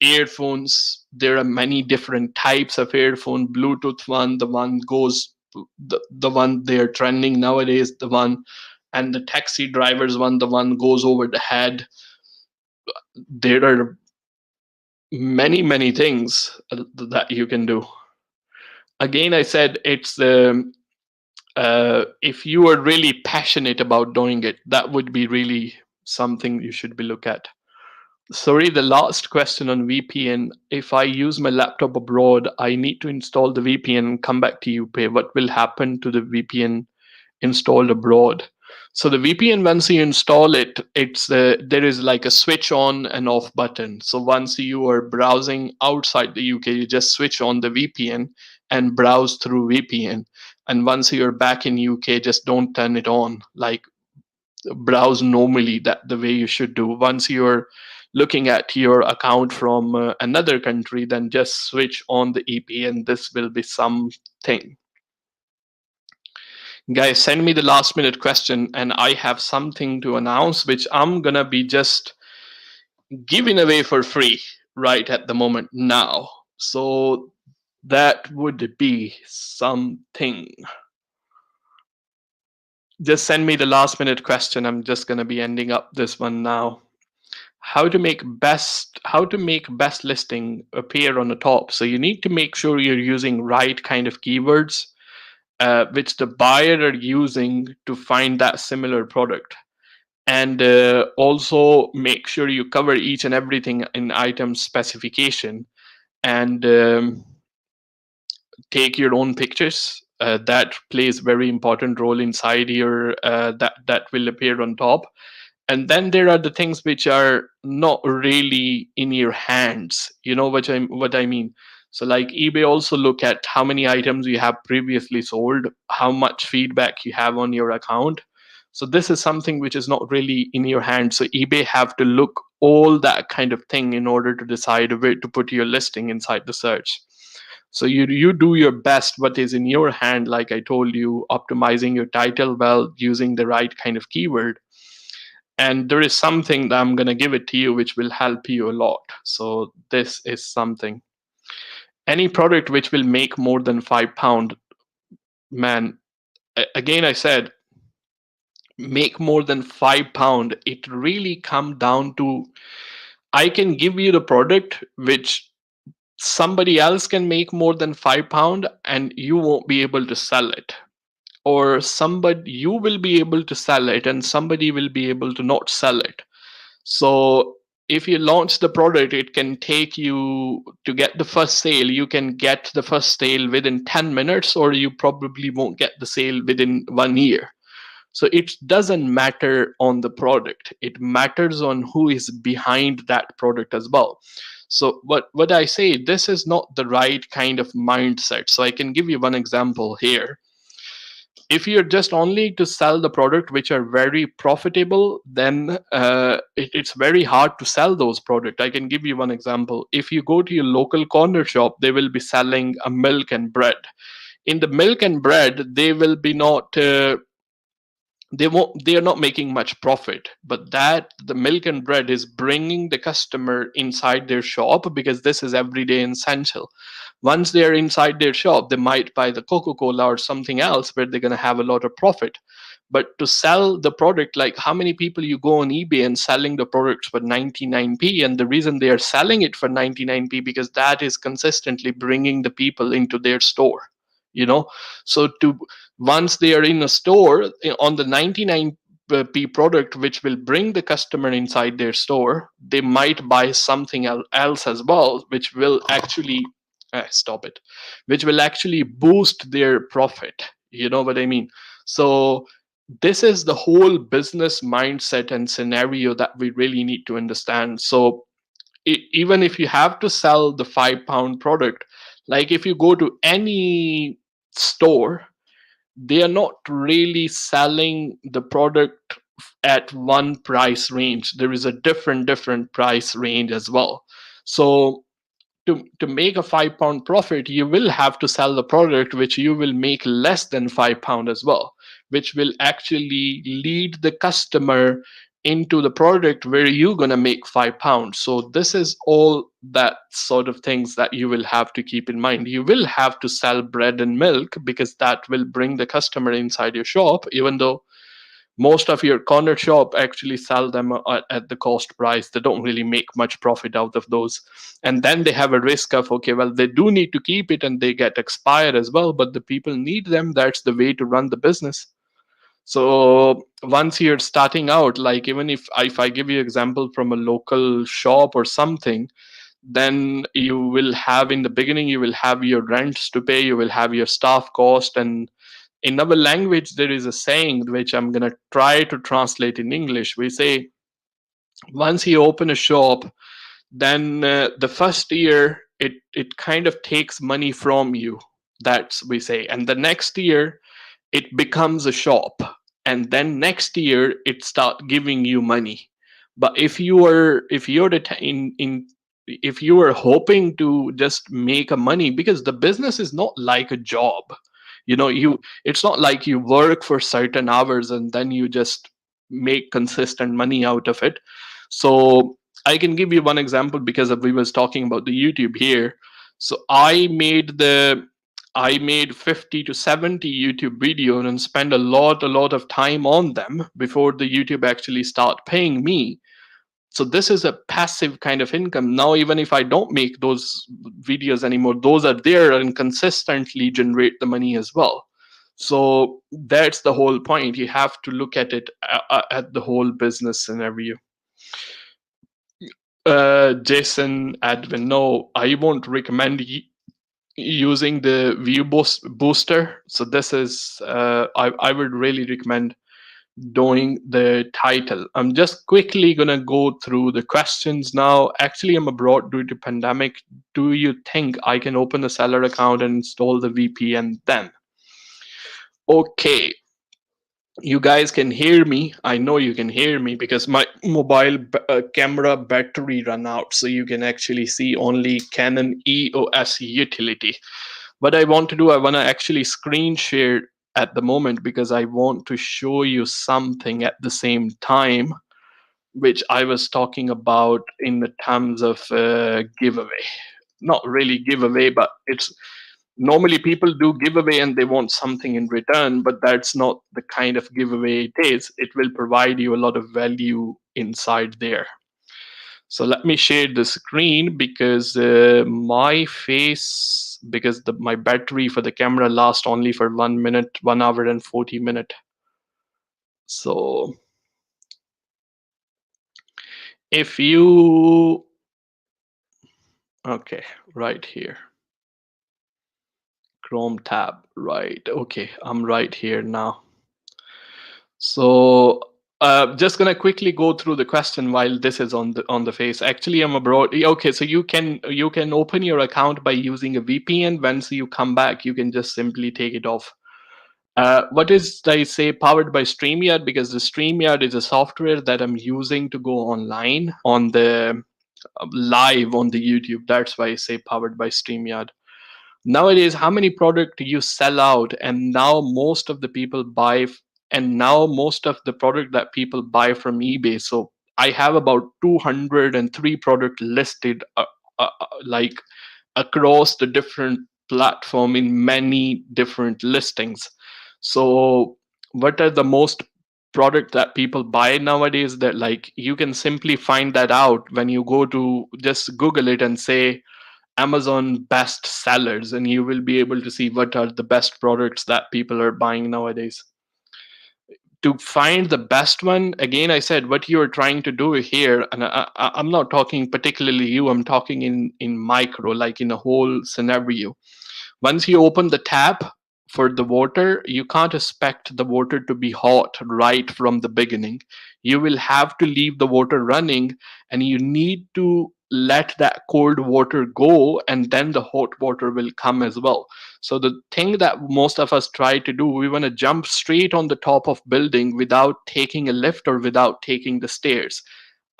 earphones. There are many different types of earphone. Bluetooth one, the one goes, the one they are trending nowadays, the one, and the taxi drivers one, the one goes over the head. There are many things that you can do. Again, I said, it's if you are really passionate about doing it, that would be really something you should be look at. Sorry, the last question on VPN. If I use my laptop abroad, I need to install the VPN and come back to UK. What will happen to the VPN installed abroad? So the VPN, once you install it, it's there is like a switch on and off button. So once you are browsing outside the UK, you just switch on the VPN and browse through VPN. And once you're back in UK, just don't turn it on. Like, browse normally, that the way you should do. Once you're looking at your account from another country, then just switch on the EP, and this will be something. Guys, send me the last minute question, and I have something to announce which I'm gonna be just giving away for free right at the moment now. So that would be something. Just send me the last minute question. I'm just gonna be ending up this one now. How to make best listing appear on the top. So you need to make sure you're using right kind of keywords which the buyer are using to find that similar product. And also make sure you cover each and everything in item specification, and take your own pictures. That plays very important role inside your that will appear on top. And then there are the things which are not really in your hands. You know what I mean. So like eBay also look at how many items you have previously sold, how much feedback you have on your account. So this is something which is not really in your hand. So eBay have to look all that kind of thing in order to decide where to put your listing inside the search. So you do your best what is in your hand, like I told you, optimizing your title well, using the right kind of keyword. And there is something that I'm going to give it to you which will help you a lot. So this is something. Any product which will make more than £5, man, again I said, make more than £5. It really come down to, I can give you the product which somebody else can make more than £5 and you won't be able to sell it, or somebody, you will be able to sell it and somebody will be able to not sell it. So if you launch the product, it can take you to get the first sale. You can get the first sale within 10 minutes, or you probably won't get the sale within 1 year. So it doesn't matter on the product. It matters on who is behind that product as well. So what I say, this is not the right kind of mindset. So I can give you one example here. If you're just only to sell the product which are very profitable, then it's very hard to sell those products. I can give you one example. If you go to your local corner shop, they will be selling a milk and bread. In the milk and bread, they will be not they are not making much profit, but that the milk and bread is bringing the customer inside their shop, because this is everyday essential. Once they're inside their shop, they might buy the Coca-Cola or something else where they're going to have a lot of profit. But to sell the product, like how many people you go on eBay and selling the products for 99p, and the reason they are selling it for 99p because that is consistently bringing the people into their store, you know. So to once they are in a store on the 99 product which will bring the customer inside their store, they might buy something else as well, which will actually stop it, which will actually boost their profit. You know what I mean? So this is the whole business mindset and scenario that we really need to understand. So even if you have to sell the £5 product, like if you go to any store, they are not really selling the product at one price range. There is a different price range as well. So to make a £5 profit, you will have to sell the product which you will make less than £5 as well, which will actually lead the customer into the product where you're going to make £5. So this is all that sort of things that you will have to keep in mind. You will have to sell bread and milk because that will bring the customer inside your shop, even though most of your corner shop actually sell them at the cost price. They don't really make much profit out of those, and then they have a risk of, okay, well, they do need to keep it and they get expired as well, but the people need them. That's the way to run the business. So once you're starting out, like even if I give you example from a local shop or something, then you will have, in the beginning, you will have your rents to pay, you will have your staff cost. And in our language there is a saying which I'm going to try to translate in English. We say, once you open a shop, then the first year it kind of takes money from you. That's we say. And the next year it becomes a shop, and then next year it start giving you money. But if you are hoping to just make a money, because the business is not like a job. It's not like you work for certain hours and then you just make consistent money out of it. So I can give you one example, because we was talking about the YouTube here. So I made 50 to 70 YouTube videos and spend a lot of time on them before the YouTube actually start paying me. So this is a passive kind of income. Now, even if I don't make those videos anymore, those are there and consistently generate the money as well. So that's the whole point. You have to look at it at the whole business scenario. Jason Advin, no, I won't recommend using the booster. So this is I would really recommend doing the title. I'm just quickly gonna go through the questions now. Actually, I'm abroad due to pandemic. Do you think I can open a seller account and install the VPN then? Okay, you guys can hear me. I know you can hear me because my mobile camera battery ran out, so you can actually see only Canon EOS utility. What I want to do, I want to actually screen share at the moment, because I want to show you something at the same time, which I was talking about in the terms of giveaway. Not really giveaway, but it's normally people do giveaway and they want something in return, but that's not the kind of giveaway it is. It will provide you a lot of value inside there. So let me share the screen, because my face, because my battery for the camera lasts only for 1 minute, 1 hour and 40 minutes. So if you, okay, right here, Chrome tab, right? Okay, I'm right here now. So just gonna quickly go through the question while this is on the face. Actually, I'm abroad. Okay, so you can open your account by using a VPN. Once you come back, you can just simply take it off. What is, I say, powered by StreamYard? Because the StreamYard is a software that I'm using to go online on the live on the YouTube. That's why I say powered by StreamYard. Nowadays, how many product you sell out, and now most of the people buy, and now most of the product that people buy from eBay. So I have about 203 product listed like across the different platform in many different listings. So what are the most product that people buy nowadays? That, like, you can simply find that out when you go to just Google it and say Amazon best sellers, and you will be able to see what are the best products that people are buying nowadays. to find the best one, again, I said what you are trying to do here, and I'm not talking particularly you, I'm talking in micro, like in a whole scenario. Once you open the tap for the water, you can't expect the water to be hot right from the beginning. You will have to leave the water running, and you need to let that cold water go, and then the hot water will come as well. So the thing that most of us try to do, we want to jump straight on the top of building without taking a lift or without taking the stairs.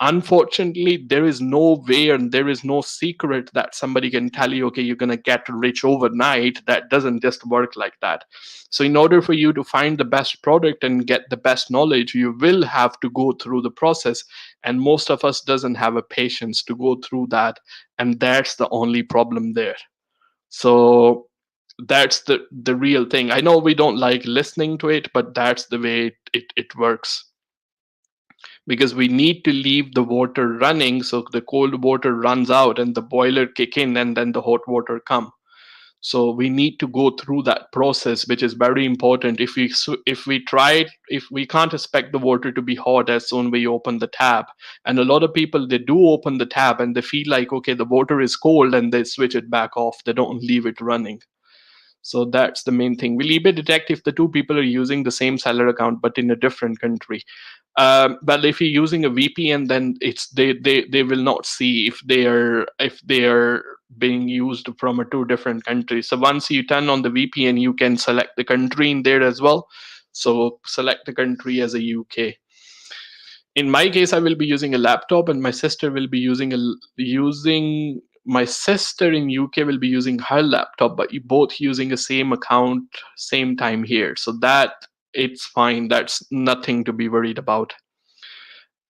Unfortunately, there is no way and there is no secret that somebody can tell you, okay, you're going to get rich overnight. That doesn't just work like that. So in order for you to find the best product and get the best knowledge, you will have to go through the process, and most of us doesn't have a patience to go through that, and that's the only problem there. So that's the real thing. I know we don't like listening to it, but that's the way it works, because we need to leave the water running so the cold water runs out and the boiler kick in and then the hot water come. So we need to go through that process, which is very important. If we can't expect the water to be hot as soon we open the tap, and a lot of people, they do open the tap and they feel like, okay, the water is cold, and they switch it back off, they don't leave it running. So that's the main thing. Will eBay detect if the two people are using the same seller account but in a different country? Well, if you're using a VPN, then they will not see if they are being used from a two different countries. So once you turn on the VPN, you can select the country in there as well. So select the country as a UK. In my case, I will be using a laptop, and my sister will be using my sister in UK will be using her laptop, but you both using the same account, same time here. So that it's fine. That's nothing to be worried about.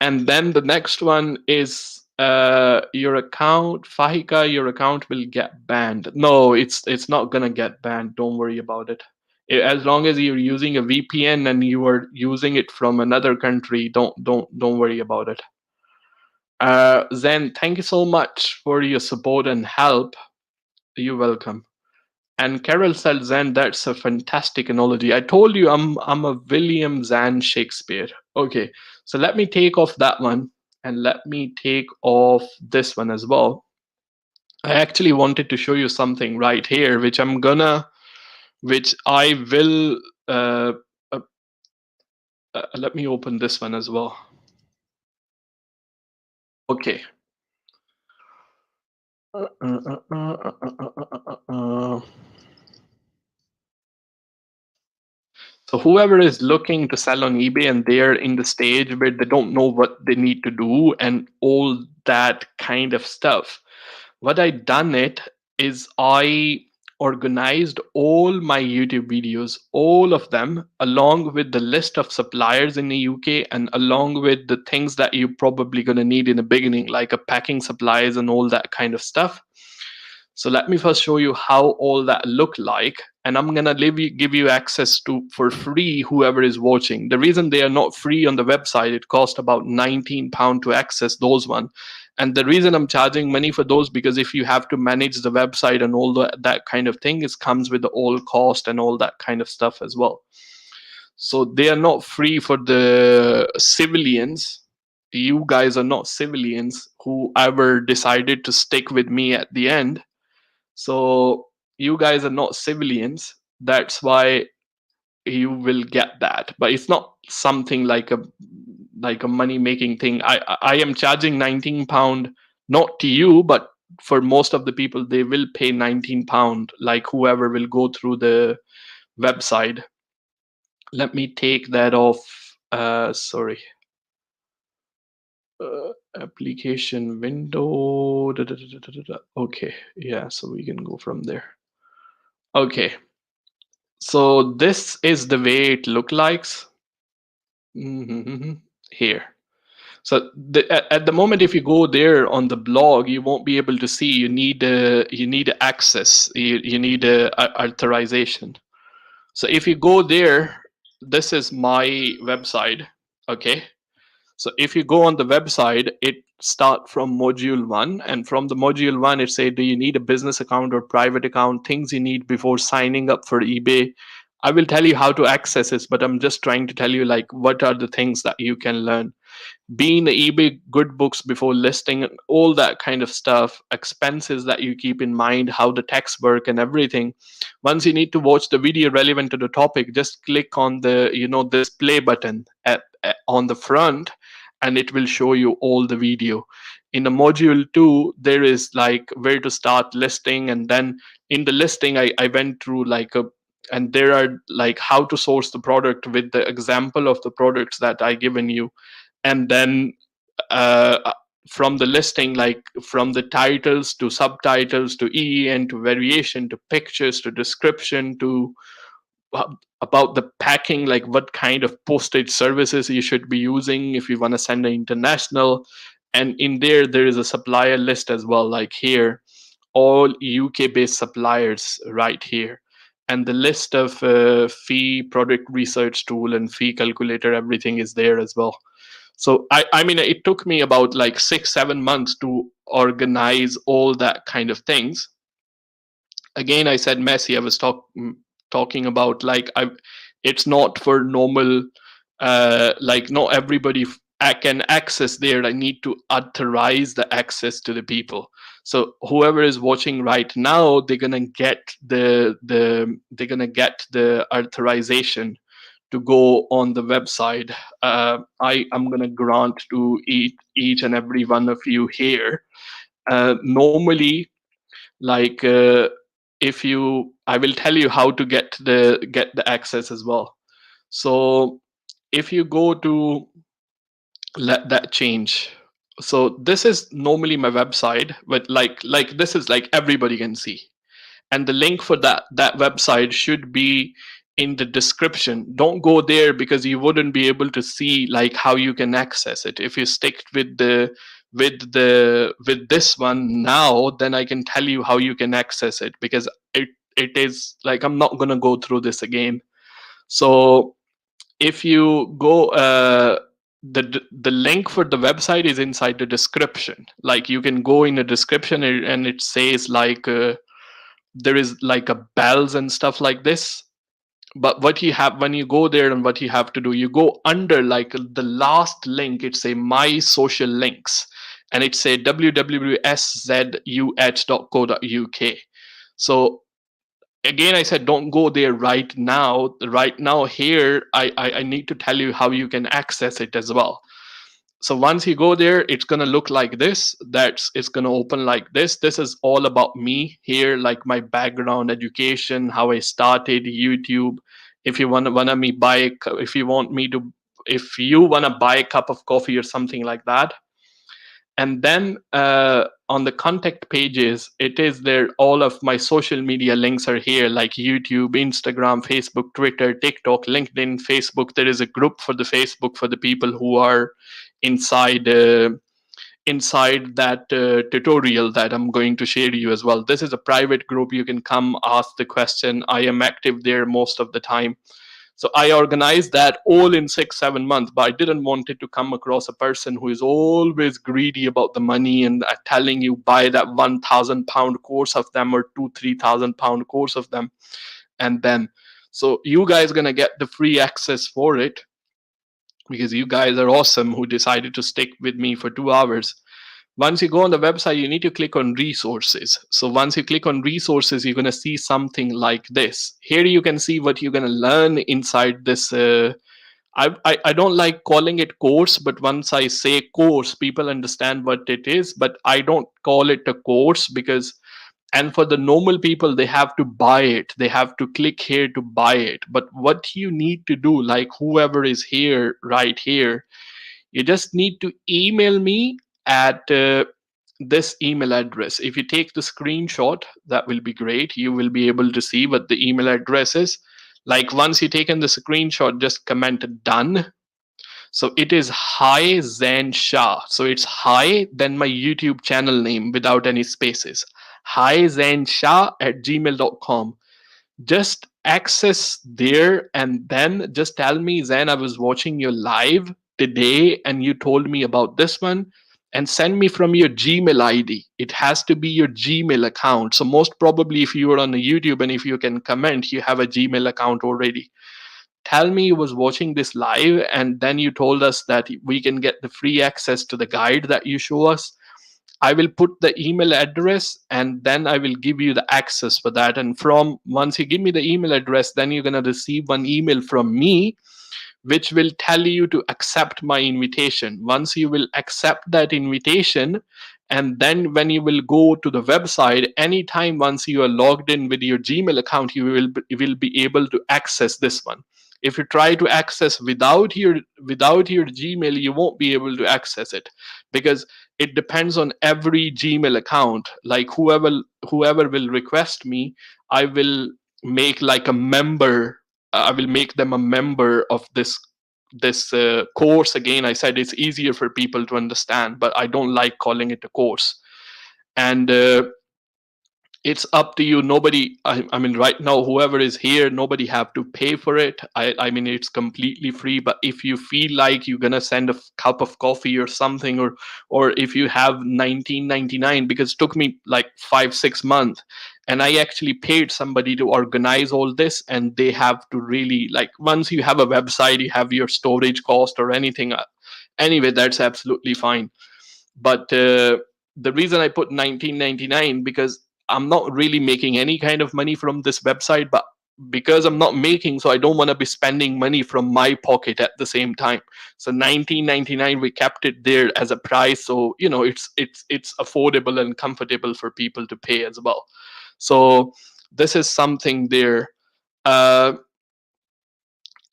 And then the next one is your account, Fahika, your account will get banned. No, it's not gonna get banned. Don't worry about it. As long as you're using a VPN and you are using it from another country, don't worry about it. Zen, thank you so much for your support and help. You're welcome. And Carol said, Zen, that's a fantastic analogy. I told you I'm a William Zan Shakespeare. Okay, so let me take off that one and let me take off this one as well. I actually wanted to show you something right here, which I will. Uh, Let me open this one as well. Okay. So whoever is looking to sell on eBay and they're in the stage where they don't know what they need to do and all that kind of stuff, what I done it is I organized all my YouTube videos, all of them, along with the list of suppliers in the UK and along with the things that you're probably going to need in the beginning, like a packing supplies and all that kind of stuff. So let me first show you how all that look like, and I'm gonna give you access to for free whoever is watching. The reason they are not free on the website, it cost about £19 to access those one, and the reason I'm charging money for those, because if you have to manage the website and all that kind of thing, it comes with the all cost and all that kind of stuff as well. So they are not free for the civilians. You guys are not civilians who ever decided to stick with me at the end. So you guys are not civilians. That's why you will get that. But it's not something like a money making thing. I am charging £19, not to you, but for most of the people, they will pay £19, like whoever will go through the website. Let me take that off. Sorry. Application window. Okay, yeah, so we can go from there. Okay, so this is the way it look likes. Here. So at the moment, if you go there on the blog, you won't be able to see. You need access. You need authorization. So if you go there, this is my website. Okay. So if you go on the website, it start from module 1, and from the module 1, it say, do you need a business account or private account? Things you need before signing up for eBay. I will tell you how to access this, but I'm just trying to tell you like what are the things that you can learn. Being the eBay good books before listing, all that kind of stuff, expenses that you keep in mind, how the tax work and everything. Once you need to watch the video relevant to the topic, just click on the this play button on the front, and it will show you all the video. In the module 2, there is like where to start listing, and then in the listing I went through like a, and there are like how to source the product with the example of the products that I given you. And then uh, from the listing, like from the titles to subtitles to EEN to variation to pictures to description to about the packing, like what kind of postage services you should be using if you want to send an international. And in there is a supplier list as well, like here, all UK based suppliers right here. And the list of fee, product research tool, and fee calculator, everything is there as well. So I mean, it took me about like 6-7 months to organize all that kind of things. Again, I said messy. I was talking about like it's not for normal, like not everybody I can access there. I need to authorize the access to the people. So whoever is watching right now, they're gonna get they're gonna get the authorization to go on the website. I am gonna grant to each and every one of you here. Normally, like if you, I will tell you how to get the access as well. So if you go to, let that change. So this is normally my website, but like this is like everybody can see, and the link for that website should be in the description. Don't go there because you wouldn't be able to see like how you can access it. If you stick with this one now, then I can tell you how you can access it, because it is like I'm not going to go through this again. So if you go the link for the website is inside the description. Like you can go in the description and it says like there is like a bells and stuff like this. But what you have when you go there, and what you have to do, you go under like the last link, it's a my social links, and it's a www.szUH.co.uk. So again, I said don't go there right now. Right now here I need to tell you how you can access it as well. So once you go there, it's going to look like this. That's It's going to open like this is all about me here, like my background, education, how I started YouTube. If you want me buy if you want me to, if you want to buy a cup of coffee or something like that. And then on the contact pages, it is there, all of my social media links are here, like YouTube, Instagram, Facebook, Twitter, TikTok, LinkedIn, Facebook. There is a group for the Facebook for the people who are inside inside that tutorial that I'm going to share you as well. This is a private group. You can come ask the question. I am active there most of the time. So I organized that all in 6-7 months, but I didn't want it to come across a person who is always greedy about the money and telling you buy that £1,000 course of them or £2,000-3,000 course of them. And then, so you guys gonna get the free access for it, because you guys are awesome who decided to stick with me for 2 hours. Once you go on the website, you need to click on resources. So once you click on resources, you're going to see something like this. Here you can see what you're going to learn inside this. I don't like calling it course, but once I say course, people understand what it is. But I don't call it a course because, and for the normal people, they have to buy it. They have to click here to buy it. But what you need to do, like whoever is here, right here, you just need to email me at this email address. If you take the screenshot, that will be great. You will be able to see what the email address is. Like once you taken the screenshot, just comment done. So it is hi Zain Shah. So it's hi, then my YouTube channel name without any spaces. Hi Zain Shah at gmail.com. Just access there and then just tell me, Zain, I was watching your live today and you told me about this one. and send me from your Gmail ID. It has to be your Gmail account. So most probably if you are on the YouTube and if you can comment, you have a Gmail account already. Tell me you was watching this live and then you told us that we can get the free access to the guide that you show us. I will put the email address and then I will give you the access for that. And from once you give me the email address, then you're going to receive one email from me which will tell you to accept my invitation. Once you will accept that invitation, and then when you will go to the website, anytime once you are logged in with your Gmail account, you will be able to access this one. If you try to access without your Gmail, you won't be able to access it, because it depends on every Gmail account. Like whoever will request me, I will make like a member. I will make them a member of this course. Again, I said it's easier for people to understand, but I don't like calling it a course. And it's up to you. Nobody, I mean, right now, whoever is here, nobody have to pay for it. I mean, it's completely free. But if you feel like you're gonna send a cup of coffee or something, or if you have 19.99, because it took me like 5-6 months, and I actually paid somebody to organize all this, and they have to really, like, once you have a website, you have your storage cost or anything. Anyway, that's absolutely fine. But the reason I put 19.99, because I'm not really making any kind of money from this website, but because I'm not making, so I don't want to be spending money from my pocket at the same time. So 19.99, we kept it there as a price, so it's affordable and comfortable for people to pay as well. So this is something there. uh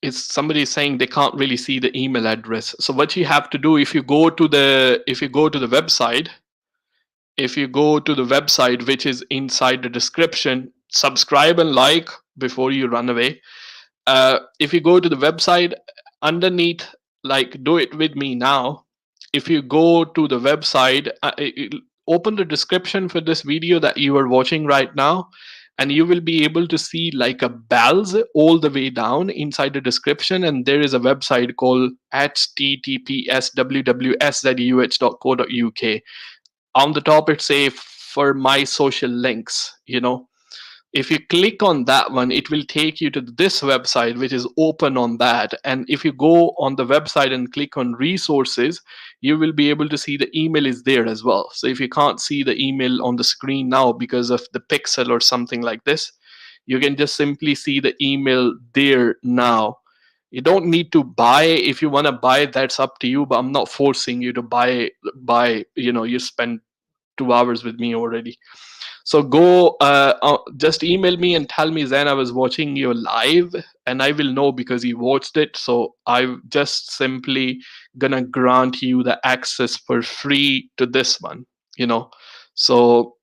is somebody saying they can't really see the email address. So what you have to do, if you go to the website, which is inside the description, subscribe and like before you run away. If you go to the website, underneath, like, do it with me now. If you go to the website, open the description for this video that you are watching right now, and you will be able to see like a bells all the way down inside the description. And there is a website called https://www.szuh.co.uk. On the top it say for my social links. If you click on that one, it will take you to this website, which is open on that. And if you go on the website and click on resources, you will be able to see the email is there as well. So if you can't see the email on the screen now because of the pixel or something like this, you can just simply see the email there now. You don't need to buy. If you want to buy, that's up to you, but I'm not forcing you to buy. You spend 2 hours with me already. So go, just email me and tell me, Zain, I was watching you live, and I will know because you watched it. So I'm just simply gonna grant you the access for free to this one. So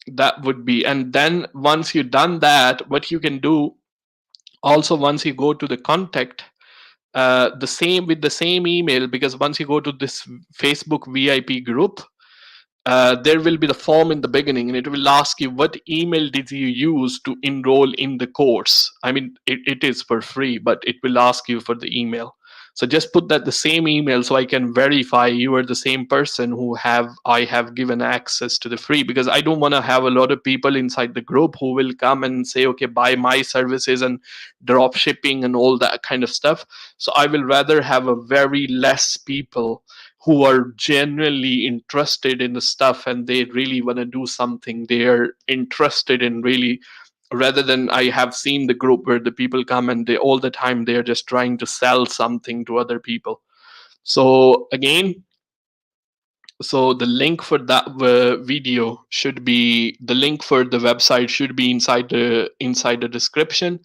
that would be, and then once you've done that, what you can do also, once you go to the contact, the same email, because once you go to this Facebook VIP group, there will be the form in the beginning, and it will ask you what email did you use to enroll in the course. I mean, it is for free, but it will ask you for the email. So just put that the same email so I can verify you are the same person who I have given access to the free, because I don't want to have a lot of people inside the group who will come and say, okay, buy my services and drop shipping and all that kind of stuff. So I will rather have a very less people who are genuinely interested in the stuff and they really want to do something. They're interested in really, rather than, I have seen the group where the people come and they all the time they're just trying to sell something to other people. So again, so the link for that video should be, the link for the website should be inside the description.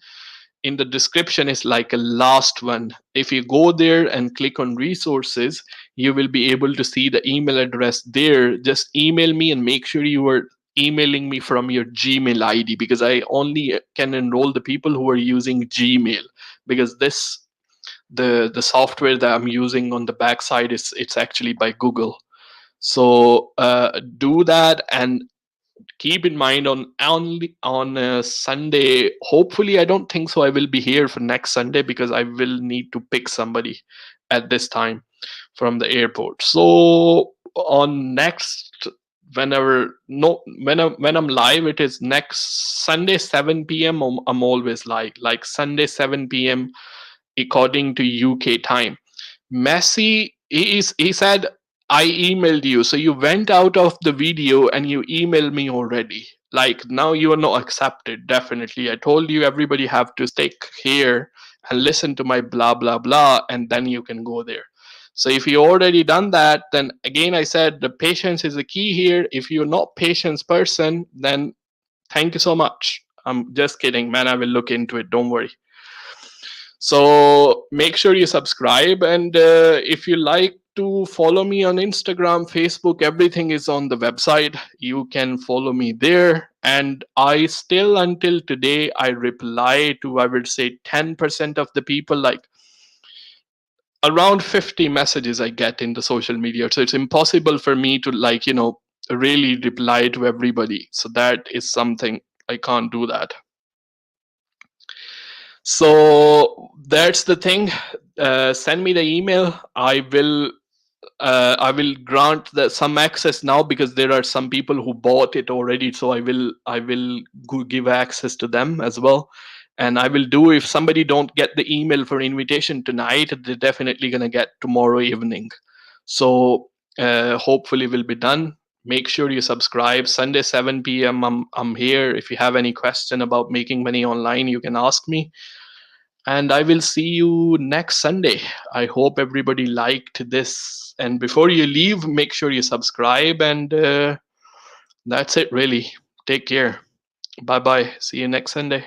In the description is like a last one. If you go there and click on resources, you will be able to see the email address there. Just email me and make sure you are emailing me from your Gmail ID, because I only can enroll the people who are using Gmail, because the software that I'm using on the backside it's actually by Google. So do that, and keep in mind on Sunday. Hopefully, I don't think so I will be here for next Sunday, because I will need to pick somebody at this time from the airport. So on next whenever no when I'm live, it is next Sunday 7 p.m. I'm always like Sunday 7 p.m. according to UK time. Messi, he said, I emailed you. So you went out of the video and you emailed me already. Like now you are not accepted. Definitely. I told you everybody have to stick here and listen to my blah blah blah and then you can go there. So if you already done that, then again I said the patience is the key here. If you're not patience person, then thank you so much. I'm just kidding, man. I will look into it. Don't worry. So make sure you subscribe, and if you like to follow me on Instagram, Facebook, everything is on the website. You can follow me there. And I still, until today, I reply to, I would say, 10% of the people, like around 50 messages I get in the social media. So it's impossible for me to, like, really reply to everybody. So that is something I can't do that. So that's the thing. Send me the email. I will grant some access now because there are some people who bought it already. So I will give access to them as well. And I will do, if somebody don't get the email for invitation tonight, they're definitely gonna get tomorrow evening. So hopefully will be done. Make sure you subscribe. Sunday 7 p.m. I'm here. If you have any question about making money online, you can ask me. And I will see you next Sunday. I hope everybody liked this. And before you leave, make sure you subscribe. And that's it, really. Take care. Bye bye. See you next Sunday.